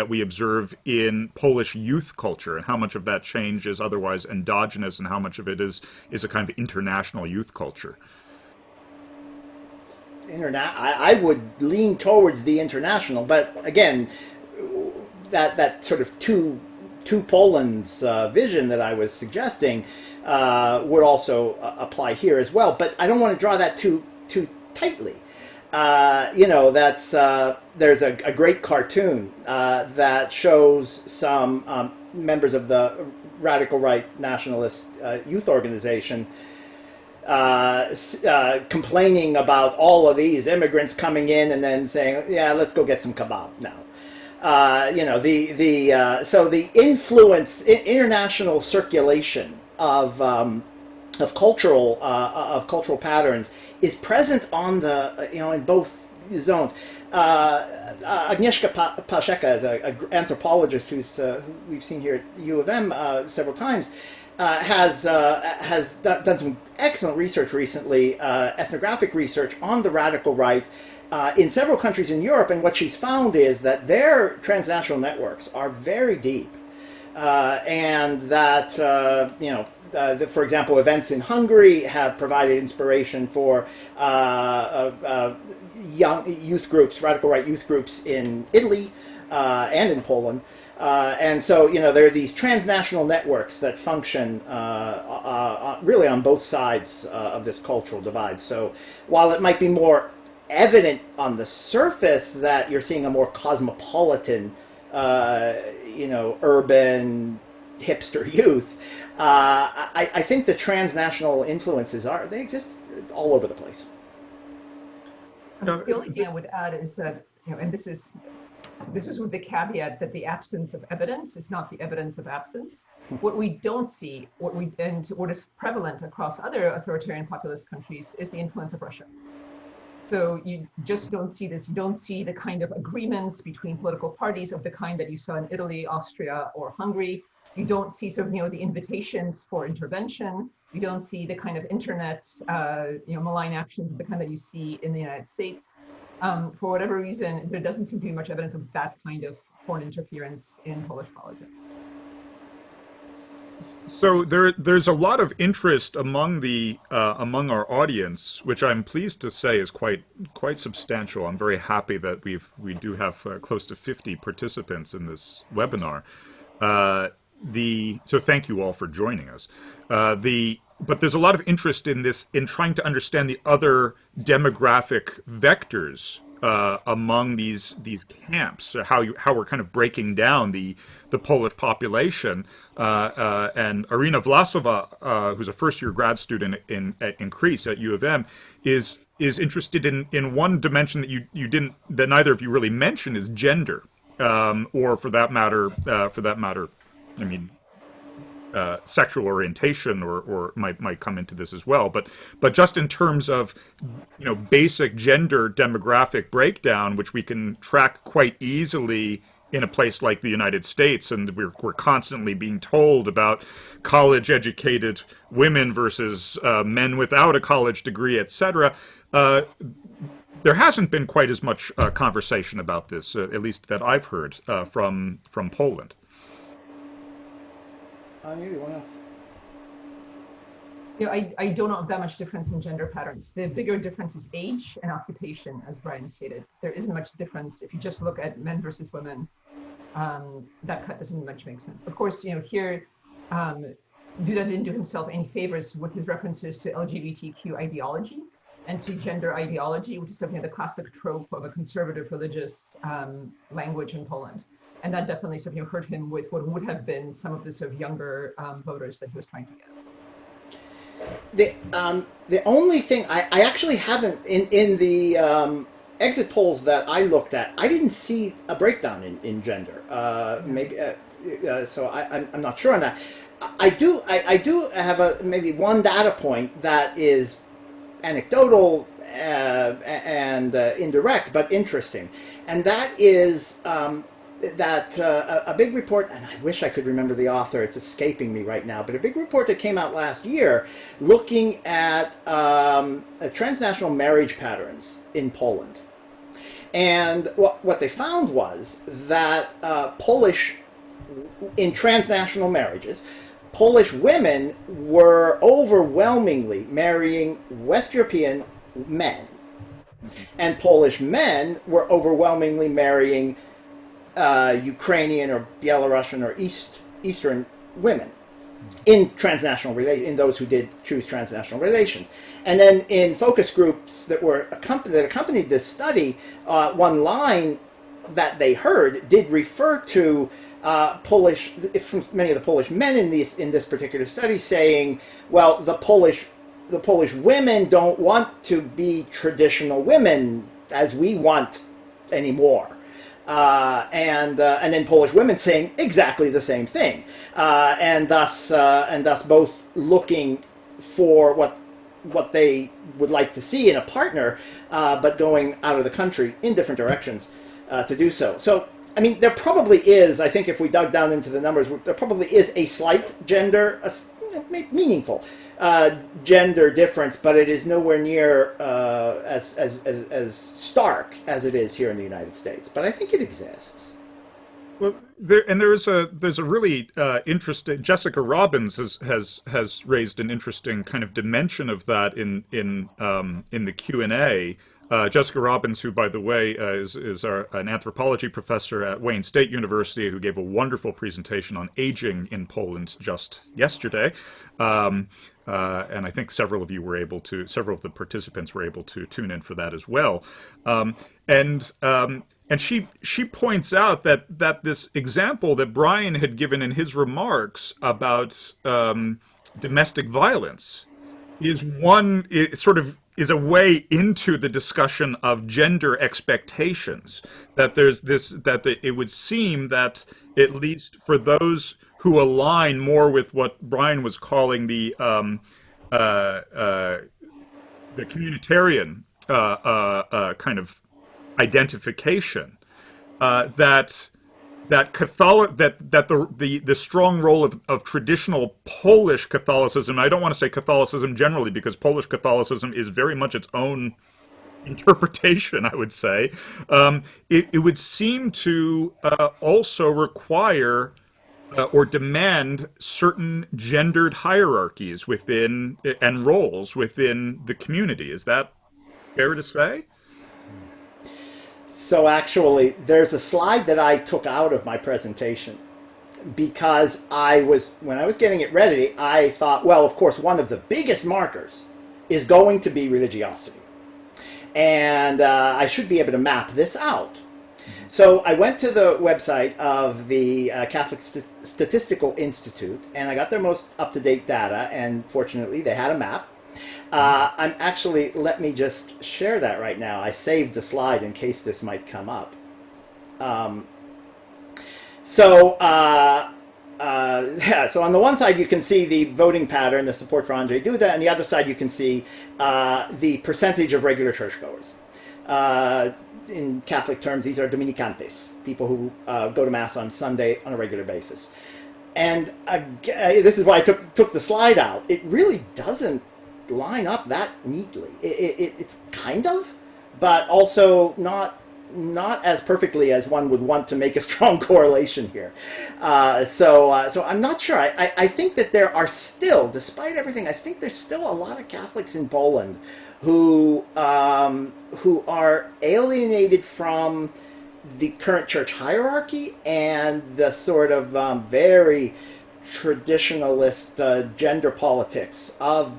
we observe in Polish youth culture, and how much of that change is otherwise endogenous, and how much of it is a kind of international youth culture. I would lean towards the international, but again, that sort of two Poland's vision that I was suggesting would also apply here as well. But I don't want to draw that too tightly. That's there's a great cartoon that shows some members of the radical right nationalist youth organization complaining about all of these immigrants coming in and then saying, "Yeah, let's go get some kebab now." So the influence, international circulation of cultural patterns is present on the in both zones. Agnieszka Paszeka is an anthropologist who we've seen here at U of M several times. Has done some excellent research recently, ethnographic research on the radical right in several countries in Europe, and what she's found is that their transnational networks are very deep, and that for example, events in Hungary have provided inspiration for young youth groups, radical right youth groups in Italy and in Poland. And so, there are these transnational networks that function really on both sides of this cultural divide. So while it might be more evident on the surface that you're seeing a more cosmopolitan, urban hipster youth, I think the transnational influences they exist all over the place. The only thing I would add is that, and this is with the caveat that the absence of evidence is not the evidence of absence. What we don't see, what is prevalent across other authoritarian populist countries is the influence of Russia. So you just don't see this. You don't see the kind of agreements between political parties of the kind that you saw in Italy, Austria, or Hungary. You don't see the invitations for intervention. You don't see the kind of internet, malign actions, the kind that you see in the United States. For whatever reason, there doesn't seem to be much evidence of that kind of foreign interference in Polish politics. So there's a lot of interest among the among our audience, which I'm pleased to say is quite substantial. I'm very happy that we do have close to 50 participants in this webinar. So thank you all for joining us. But there's a lot of interest in this, in trying to understand the other demographic vectors among these camps, how we're kind of breaking down the Polish population. And Irina Vlasova, who's a first-year grad student in Greece at U of M, is interested in one dimension that neither of you really mentioned, is gender, or for that matter, I mean, sexual orientation or might come into this as well, but just in terms of basic gender demographic breakdown, which we can track quite easily in a place like the United States, and we're constantly being told about college educated women versus men without a college degree, etc. There hasn't been quite as much conversation about this, at least that I've heard from Poland. I don't know of that much difference in gender patterns. The bigger difference is age and occupation, as Brian stated. There isn't much difference if you just look at men versus women. That cut doesn't much make sense. Of course, here, Duda didn't do himself any favors with his references to LGBTQ ideology and to gender ideology, which is something of the classic trope of a conservative religious language in Poland. And that definitely sort of hurt him with what would have been some of the sort of younger voters that he was trying to get. The only thing I actually haven't in the exit polls that I looked at, I didn't see a breakdown in gender. Maybe so I'm not sure on that. I do have maybe one data point that is anecdotal and indirect, but interesting, and that is that a big report, and I wish I could remember the author, it's escaping me right now, but a big report that came out last year looking at transnational marriage patterns in Poland. And what they found was that in transnational marriages, Polish women were overwhelmingly marrying West European men, and Polish men were overwhelmingly marrying Ukrainian or Belarusian or Eastern women in those who did choose transnational relations. And then in focus groups that accompanied this study, one line that they heard did refer to from many of the Polish men in this particular study, saying, well, the Polish women don't want to be traditional women as we want anymore. And then Polish women saying exactly the same thing, and thus both looking for what they would like to see in a partner, but going out of the country in different directions to do so. So, I mean, there probably is, I think if we dug down into the numbers, there probably is a slight meaningful gender difference, but it is nowhere near as stark as it is here in the United States. But I think it exists. Well, there's a really interesting. Jessica Robbins has raised an interesting kind of dimension of that in the Q&A. Jessica Robbins, who, by the way, is an anthropology professor at Wayne State University, who gave a wonderful presentation on aging in Poland just yesterday. And I think several of the participants were able to tune in for that as well. And she points out that this example that Brian had given in his remarks about domestic violence is a way into the discussion of gender expectations. That it would seem that, at least for those who align more with what Brian was calling the communitarian kind of identification, that that the strong role of traditional Polish Catholicism. I don't want to say Catholicism generally, because Polish Catholicism is very much its own interpretation, I would say. It would seem to also require or demand certain gendered hierarchies within and roles within the community. Is that fair to say? So actually, there's a slide that I took out of my presentation because when I was getting it ready, I thought, well, of course, one of the biggest markers is going to be religiosity. And I should be able to map this out. So I went to the website of the Catholic Statistical Institute, and I got their most up-to-date data, and fortunately they had a map. Let me just share that right now. I saved the slide in case this might come up. So on the one side you can see the voting pattern, the support for Andrzej Duda, and the other side you can see the percentage of regular churchgoers. In Catholic terms, these are Dominicantes, people who go to Mass on Sunday on a regular basis. And this is why I took the slide out. It really doesn't line up that neatly. It's kind of, but also not as perfectly as one would want to make a strong correlation here. So I'm not sure. I think that there are still, despite everything, I think there's still a lot of Catholics in Poland who are alienated from the current church hierarchy and the sort of very traditionalist gender politics of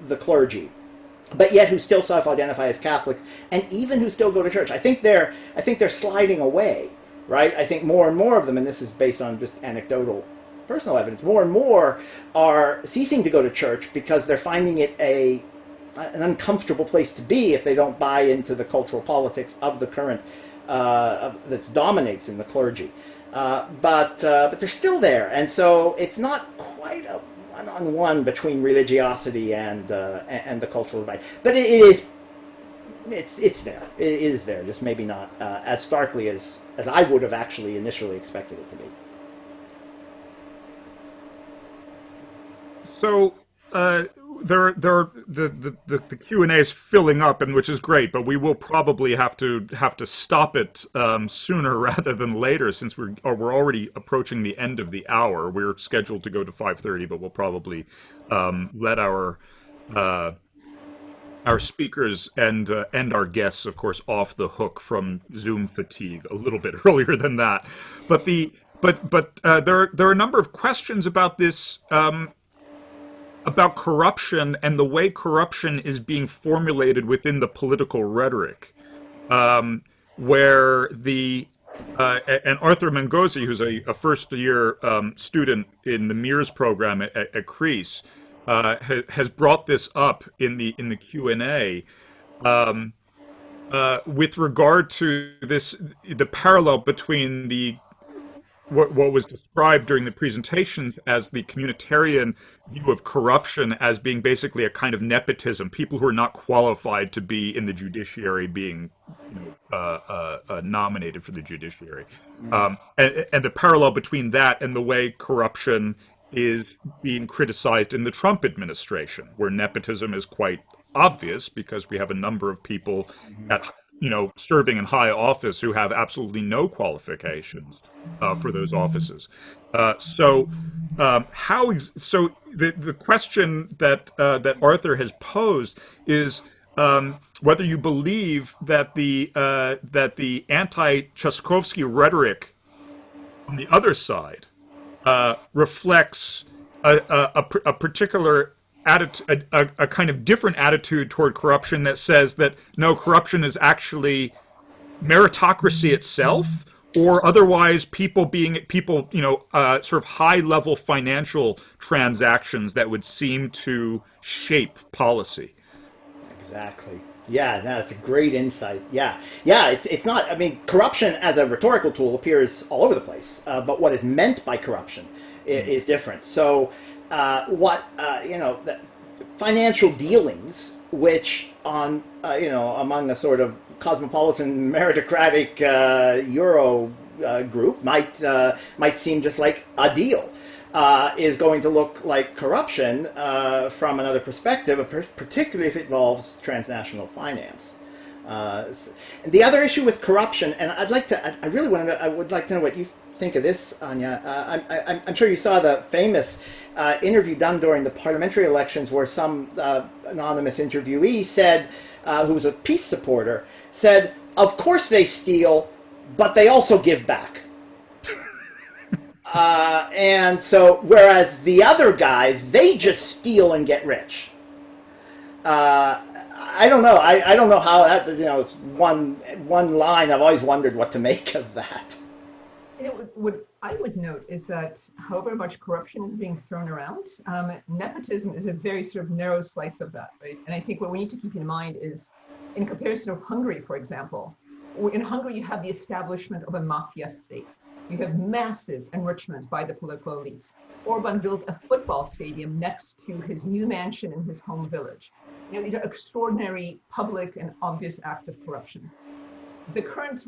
the clergy, but yet who still self-identify as Catholics, and even who still go to church. I think they're sliding away, right? I think more and more of them, and this is based on just anecdotal personal evidence, more and more are ceasing to go to church because they're finding it an uncomfortable place to be if they don't buy into the cultural politics of the current that dominates in the clergy. But they're still there, and so it's not quite a one-on-one between religiosity and the cultural divide. But it's there. It is there, just maybe not as starkly as I would have actually initially expected it to be. So the Q&A is filling up, and which is great, but we will probably have to stop it sooner rather than later, since we're already approaching the end of the hour. We're scheduled to go to 5:30, but we'll probably let our speakers and our guests, of course, off the hook from Zoom fatigue a little bit earlier than that. But there are a number of questions about this. About corruption and the way corruption is being formulated within the political rhetoric, where and Arthur Mengozi, who's a first-year student in the MEERS program at CREASE, has brought this up in the Q&A with regard to the parallel between what was described during the presentations as the communitarian view of corruption as being basically a kind of nepotism, people who are not qualified to be in the judiciary being nominated for the judiciary. And the parallel between that and the way corruption is being criticized in the Trump administration, where nepotism is quite obvious because we have a number of people serving in high office who have absolutely no qualifications for those offices. So the question that Arthur has posed is whether you believe that the anti-Trzaskowski rhetoric on the other side reflects a particular attitude, a kind of different attitude toward corruption that says that no, corruption is actually meritocracy itself, or otherwise people, sort of high-level financial transactions that would seem to shape policy. Exactly. Yeah, that's a great insight. Yeah. It's not. I mean, corruption as a rhetorical tool appears all over the place, but what is meant by corruption is different. So, the financial dealings, which among the sort of cosmopolitan meritocratic Euro group might seem just like a deal. Is going to look like corruption from another perspective, particularly if it involves transnational finance. And the other issue with corruption, and I would like to know what you think of this, Anya. I'm sure you saw the famous interview done during the parliamentary elections where some anonymous interviewee said, who was a peace supporter, said, "Of course they steal, but they also give back." And so, whereas the other guys, they just steal and get rich. I don't know. I don't know how that, it's one line. I've always wondered what to make of that. What I would note is that however much corruption is being thrown around, nepotism is a very sort of narrow slice of that, right? And I think what we need to keep in mind is, in comparison of Hungary, for example, in Hungary you have the establishment of a mafia state. You have massive enrichment by the political elites. Orban built a football stadium next to his new mansion in his home village. These are extraordinary public and obvious acts of corruption. The current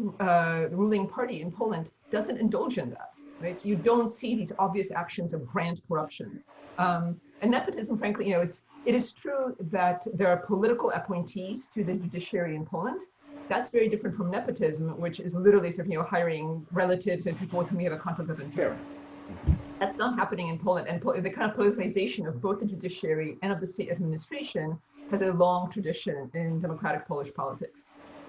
ruling party in Poland doesn't indulge in that, right? You don't see these obvious actions of grand corruption. And nepotism, frankly, it is true that there are political appointees to the judiciary in Poland. That's very different from nepotism, which is literally sort of, hiring relatives and people with whom you have a conflict of interest. Sure. That's not happening in Poland. And the kind of politicization of both the judiciary and of the state administration has a long tradition in democratic Polish politics.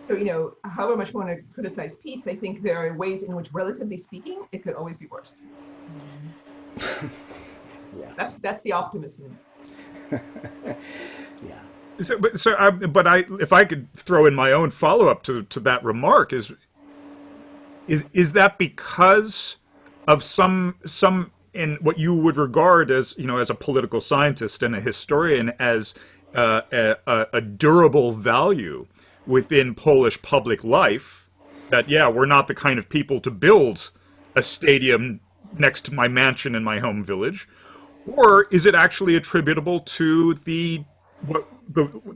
So, however much we want to criticize peace, I think there are ways in which, relatively speaking, it could always be worse. Yeah. That's the optimism. Yeah. If I could throw in my own follow-up to that remark, is that because of some in what you would regard as as a political scientist and a historian as a durable value within Polish public life, that we're not the kind of people to build a stadium next to my mansion in my home village, or is it actually attributable to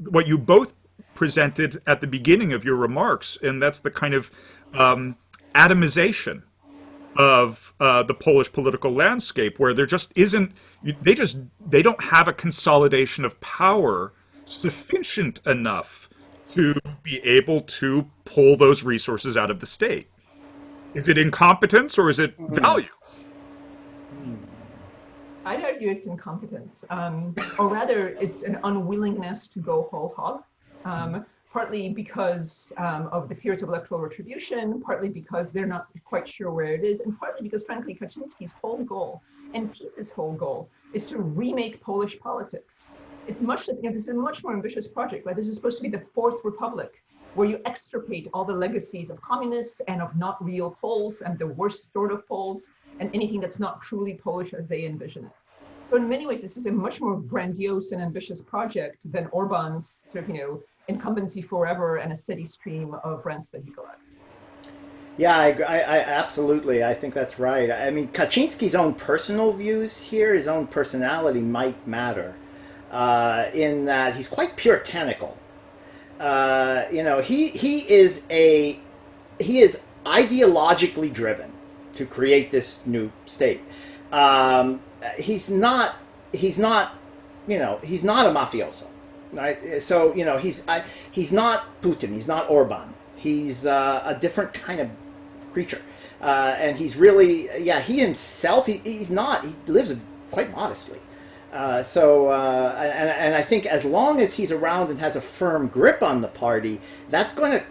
what you both presented at the beginning of your remarks, and that's the kind of atomization of the Polish political landscape, where there just isn't, they don't have a consolidation of power sufficient enough to be able to pull those resources out of the state. Is it incompetence or is it value? I'd argue it's incompetence, or rather it's an unwillingness to go whole hog, partly because of the fears of electoral retribution, partly because they're not quite sure where it is, and partly because, frankly, Kaczynski's whole goal, and PiS's whole goal, is to remake Polish politics. It's much, this is a much more ambitious project, right? This is supposed to be the fourth republic, where you extirpate all the legacies of communists and of not real Poles and the worst sort of Poles and anything that's not truly Polish as they envision it. So in many ways, this is a much more grandiose and ambitious project than Orban's sort of, incumbency forever and a steady stream of rents that he collects. Yeah, I absolutely. I think that's right. I mean, Kaczynski's own personal views here, his own personality might matter in that he's quite puritanical. He is ideologically driven to create this new state. He's not a mafioso, right? So he's not Putin, he's not Orban. He's a different kind of creature, and he's really, he himself, he lives quite modestly. And I think as long as he's around and has a firm grip on the party, that's going to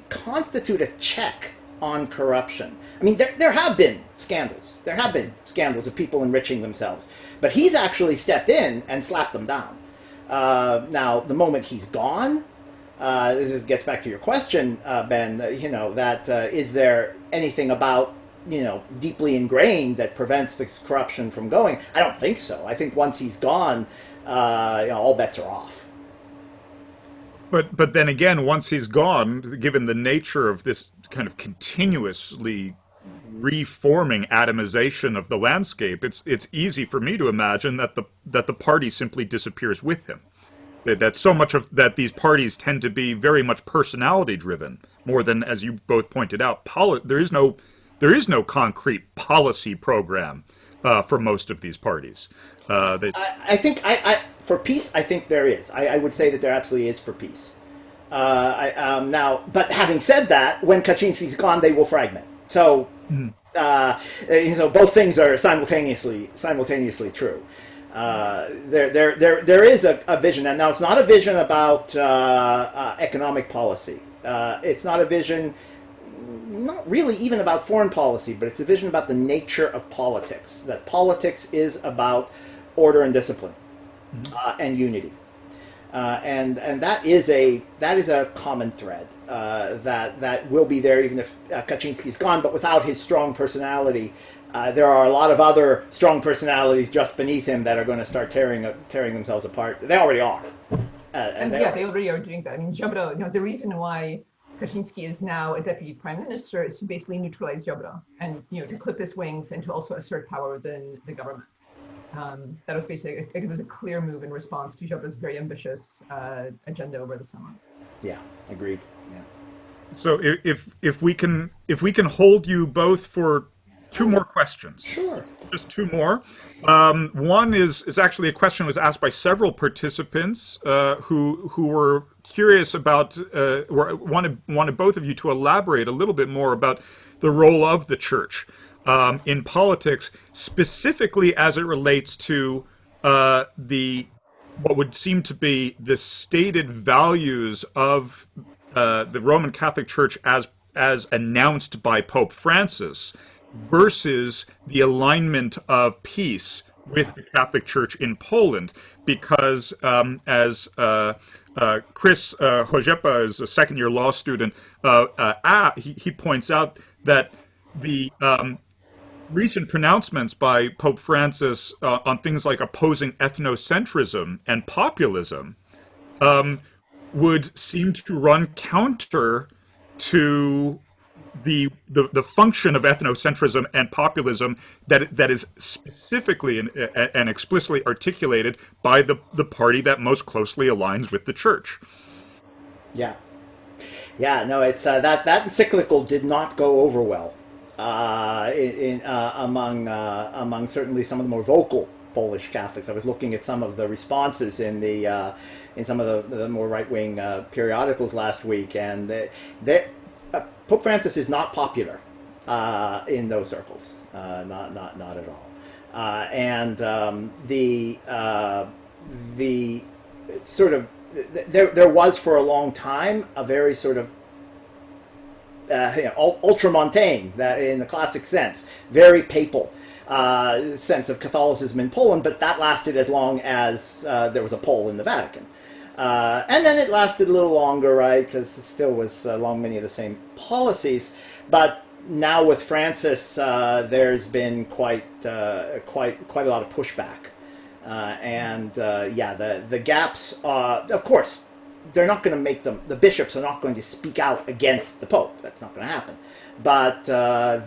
constitute a check on corruption. I mean, there have been scandals. There have been scandals of people enriching themselves. But he's actually stepped in and slapped them down. Now, the moment he's gone, this gets back to your question, Ben, is there anything about, deeply ingrained that prevents this corruption from going? I don't think so. I think once he's gone, all bets are off. But then again, once he's gone, given the nature of this kind of continuously reforming atomization of the landscape, it's easy for me to imagine that the party simply disappears with him. That so much of that these parties tend to be very much personality driven, more than, as you both pointed out, there is no there is no concrete policy program for most of these parties. I think for peace, I think there is. I would say that there absolutely is for peace. Now, but having said that, when Kaczynski's gone, they will fragment. So, so both things are simultaneously true. There is a vision, and now it's not a vision about economic policy. It's not a vision, not really even about foreign policy, but it's a vision about the nature of politics. That politics is about order and discipline, and unity. And that is a common thread that will be there even if Kaczynski's gone. But without his strong personality, there are a lot of other strong personalities just beneath him that are going to start tearing themselves apart. They already are. They already are doing that. I mean, Ziobro, the reason why Kaczynski is now a deputy prime minister is to basically neutralize Ziobro and to clip his wings and to also assert power within the government. That was basically, it was a clear move in response to Ziobro's very ambitious agenda over the summer. Yeah, agreed. Yeah. So if we can hold you both for two more questions. Sure. Just two more. One is actually a question that was asked by several participants who were curious about, wanted both of you to elaborate a little bit more about the role of the church in politics, specifically as it relates to what would seem to be the stated values of the Roman Catholic Church as announced by Pope Francis, versus the alignment of peace with the Catholic Church in Poland, because as Chris Hojepa is a second-year law student, he points out that the recent pronouncements by Pope Francis on things like opposing ethnocentrism and populism would seem to run counter to the function of ethnocentrism and populism that is specifically and explicitly articulated by the party that most closely aligns with the church. Yeah, no, it's that encyclical did not go over well among certainly some of the more vocal Polish Catholics. I was looking at some of the responses in some of the more right-wing periodicals last week, and Pope Francis is not popular in those circles, not at all. And the sort of there was for a long time a very sort of ultramontane, that in the classic sense, very papal sense of Catholicism in Poland, but that lasted as long as there was a Pole in the Vatican. And then it lasted a little longer, right, because it still was along many of the same policies. But now with Francis, there's been quite a lot of pushback. The gaps, of course, they're not going to make them, the bishops are not going to speak out against the Pope. That's not going to happen. But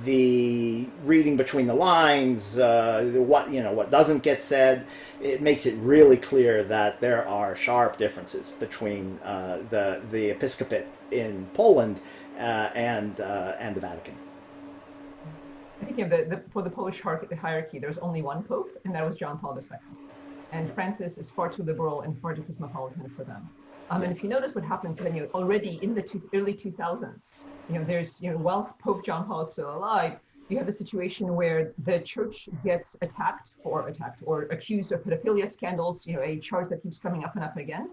the reading between the lines, what doesn't get said, it makes it really clear that there are sharp differences between the episcopate in Poland and the Vatican. I think for the Polish hierarchy, there's only one pope, and that was John Paul II. And Francis is far too liberal and far too cosmopolitan for them. And if you notice what happens then, already in the early 2000s, there's, while Pope John Paul is still alive, you have a situation where the church gets attacked or accused of pedophilia scandals, a charge that keeps coming up and up again.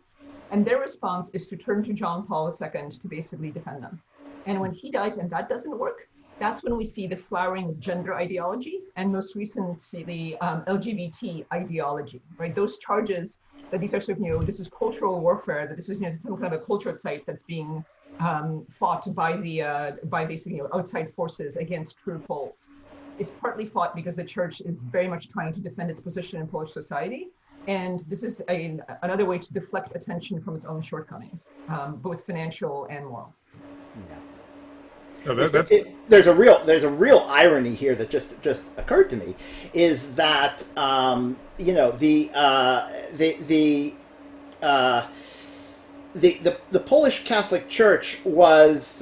And their response is to turn to John Paul II to basically defend them. And when he dies and that doesn't work, that's when we see the flowering gender ideology and most recently LGBT ideology, right? Those charges that these are sort of, this is cultural warfare, that this is some kind of a cultural site that's being fought by basically outside forces against true Poles, is partly fought because the church is very much trying to defend its position in Polish society. And this is another way to deflect attention from its own shortcomings, both financial and moral. Yeah. No, there's a real irony here that just occurred to me, is that the Polish Catholic Church was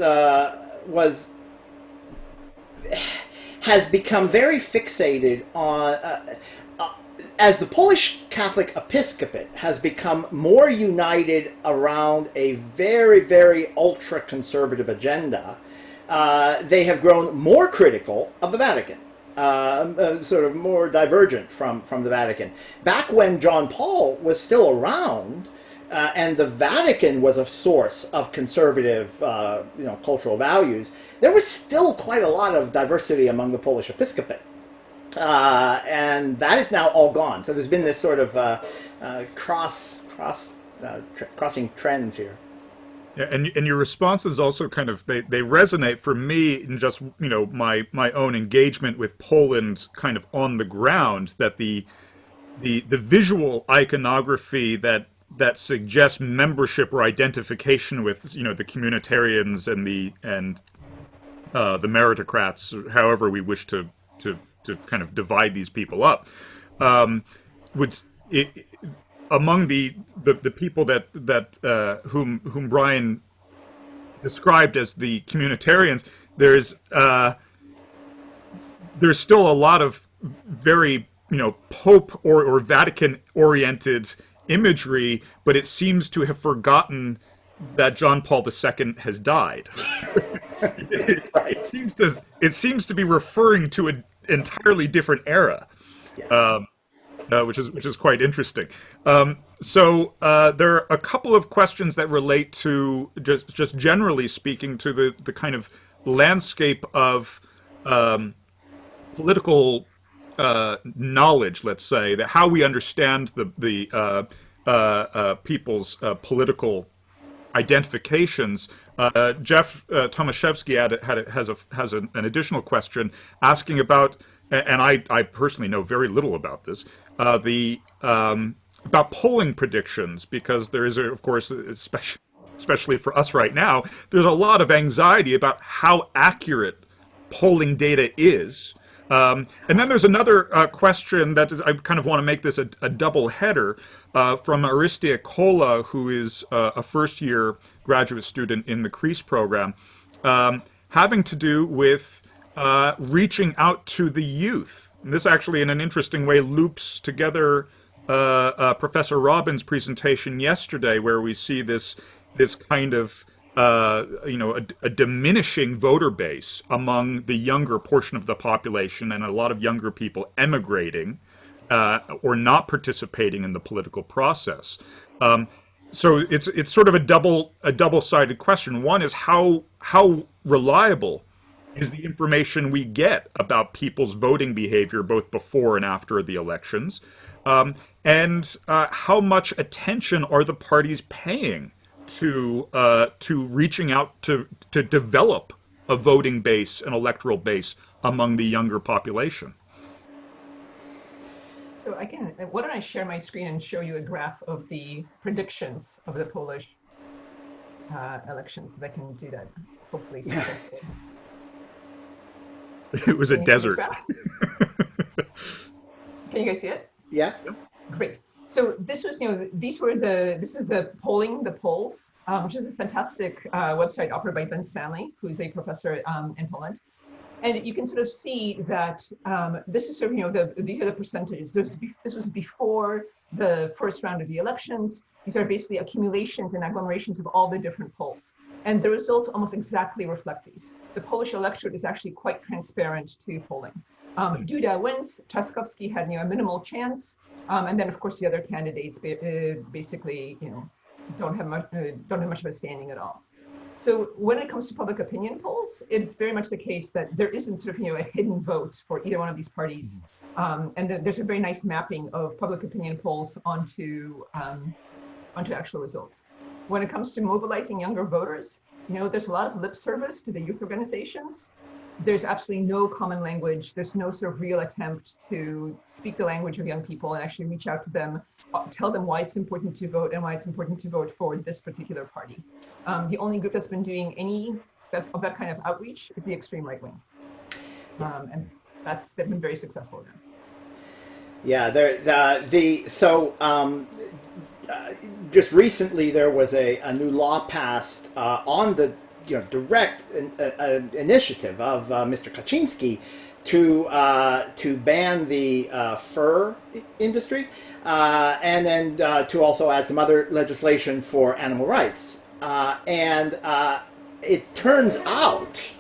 has become very fixated on, as the Polish Catholic Episcopate has become more united around a very, very ultra-conservative agenda, they have grown more critical of the Vatican, sort of more divergent from the Vatican. Back when John Paul was still around, and the Vatican was a source of conservative, cultural values, there was still quite a lot of diversity among the Polish Episcopate. And that is now all gone. So there's been this sort of crossing trends here. Yeah, and your responses also kind of they resonate for me in just my own engagement with Poland kind of on the ground, that the visual iconography that suggests membership or identification with the communitarians and the Meritocrats, or however we wish to kind of divide these people up, among the people that whom Brian described as the communitarians, there's still a lot of very Pope or Vatican oriented imagery, but it seems to have forgotten that John Paul II has died. It seems to be referring to an entirely different era. Yeah. Which is quite interesting. So there are a couple of questions that relate to just generally speaking to the kind of landscape of political knowledge, let's say, that how we understand the people's political identifications. Jeff Tomaszewski has an additional question asking about, and I personally know very little about this, about polling predictions, because there is, of course, especially for us right now, there's a lot of anxiety about how accurate polling data is. And then there's another question that is, I kind of want to make this a double header, from Aristia Kola, who is a first-year graduate student in the CREASE program, having to do with reaching out to the youth. And this actually, in an interesting way, loops together Professor Robbins' presentation yesterday, where we see this kind of a diminishing voter base among the younger portion of the population, and a lot of younger people emigrating or not participating in the political process. So it's sort of a double-sided question. One is how reliable is the information we get about people's voting behavior both before and after the elections, and how much attention are the parties paying to reaching out to develop a voting base, an electoral base among the younger population. So why don't I share my screen and show you a graph of the predictions of the Polish elections, if I can do that, hopefully successfully. It was a desert. Can you guys see it? Yeah. Great. So this was, this is the polls, which is a fantastic website operated by Ben Stanley, who's a professor in Poland. And you can sort of see that this is sort of, these are the percentages. This was before the first round of the elections. These are basically accumulations and agglomerations of all the different polls. And the results almost exactly reflect these. The Polish electorate is actually quite transparent to polling. Duda wins. Trzaskowski had a minimal chance, and then of course the other candidates basically don't have much of a standing at all. So when it comes to public opinion polls, it's very much the case that there isn't sort of a hidden vote for either one of these parties, and there's a very nice mapping of public opinion polls onto actual results. When it comes to mobilizing younger voters, there's a lot of lip service to the youth organizations. There's absolutely no common language. There's no sort of real attempt to speak the language of young people and actually reach out to them, tell them why it's important to vote and why it's important to vote for this particular party. The only group that's been doing any of that kind of outreach is the extreme right wing. And they've been very successful there. Yeah, just recently there was a new law passed on the direct initiative of Mr. Kaczynski to ban the fur industry, and then to also add some other legislation for animal rights. And it turns out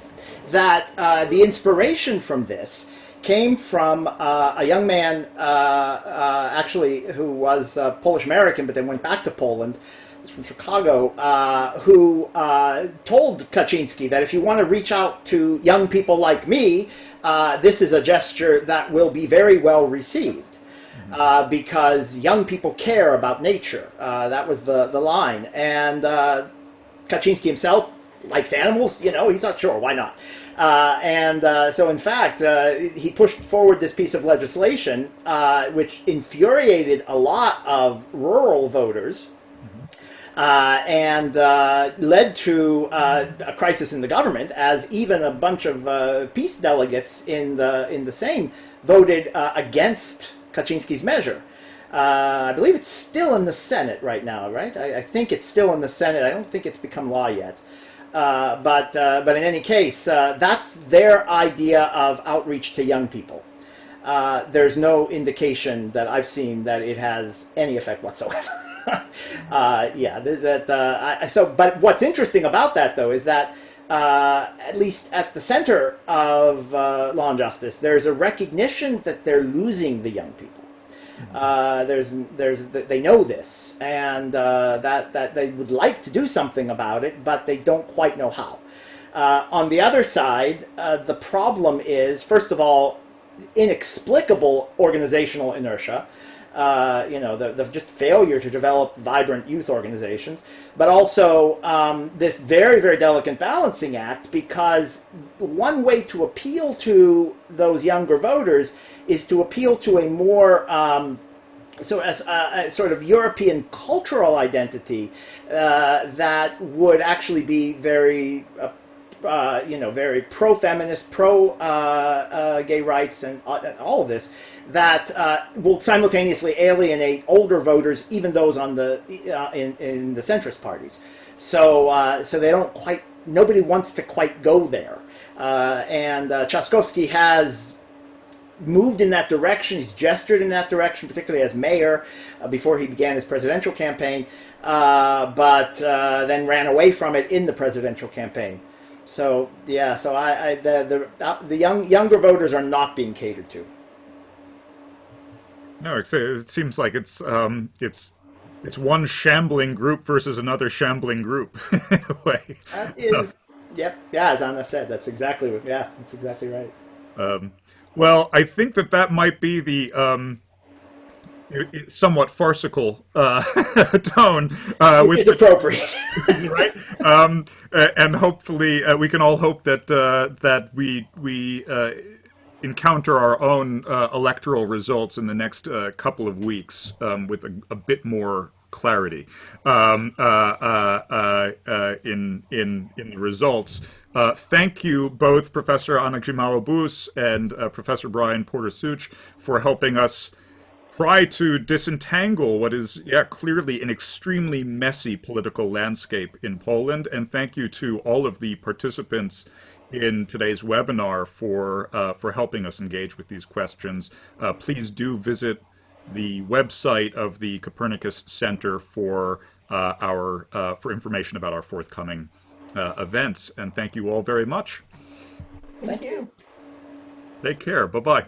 that the inspiration from this came from a young man, actually, who was Polish American, but then went back to Poland. He's from Chicago, who told Kaczynski that if you want to reach out to young people like me, this is a gesture that will be very well received, because young people care about nature. That was the line. And Kaczynski himself likes animals, you know, he's not sure, why not? So in fact, he pushed forward this piece of legislation, which infuriated a lot of rural voters, and led to a crisis in the government, as even a bunch of peace delegates in the Sejm voted against Kaczynski's measure. I believe it's still in the Senate right now, right? I think it's still in the Senate. I don't think it's become law yet. But in any case, that's their idea of outreach to young people. There's no indication that I've seen that it has any effect whatsoever. But what's interesting about that, though, is that at least at the center of Law and Justice, there's a recognition that they're losing the young people. They know this, and that they would like to do something about it, but they don't quite know how. On the other side, the problem is, first of all, inexplicable organizational inertia. The just failure to develop vibrant youth organizations, but also this very, very delicate balancing act, because one way to appeal to those younger voters is to appeal to a more a sort of European cultural identity that would actually be very very pro-feminist, pro-gay rights, and all of this, that will simultaneously alienate older voters, even those on the in the centrist parties. So they don't quite. Nobody wants to quite go there, and Trzaskowski has moved in that direction. He's gestured in that direction, particularly as mayor, before he began his presidential campaign, but then ran away from it in the presidential campaign. So yeah, so the younger voters are not being catered to. No, it seems like it's one shambling group versus another shambling group in a way. That is, yep, yeah, as Anna said, that's exactly right. Well, I think that might be the somewhat farcical tone, which is appropriate, right? And hopefully, we can all hope that we encounter our own electoral results in the next couple of weeks with a bit more clarity in the results. Thank you both, Professor Anna Grzymała-Busse and Professor Brian Porter-Szűcs, for helping us try to disentangle what is clearly an extremely messy political landscape in Poland. And thank you to all of the participants in today's webinar for helping us engage with these questions. Please do visit the website of the Copernicus Center for for information about our forthcoming events. And thank you all very much. Thank you. Take care. Bye-bye.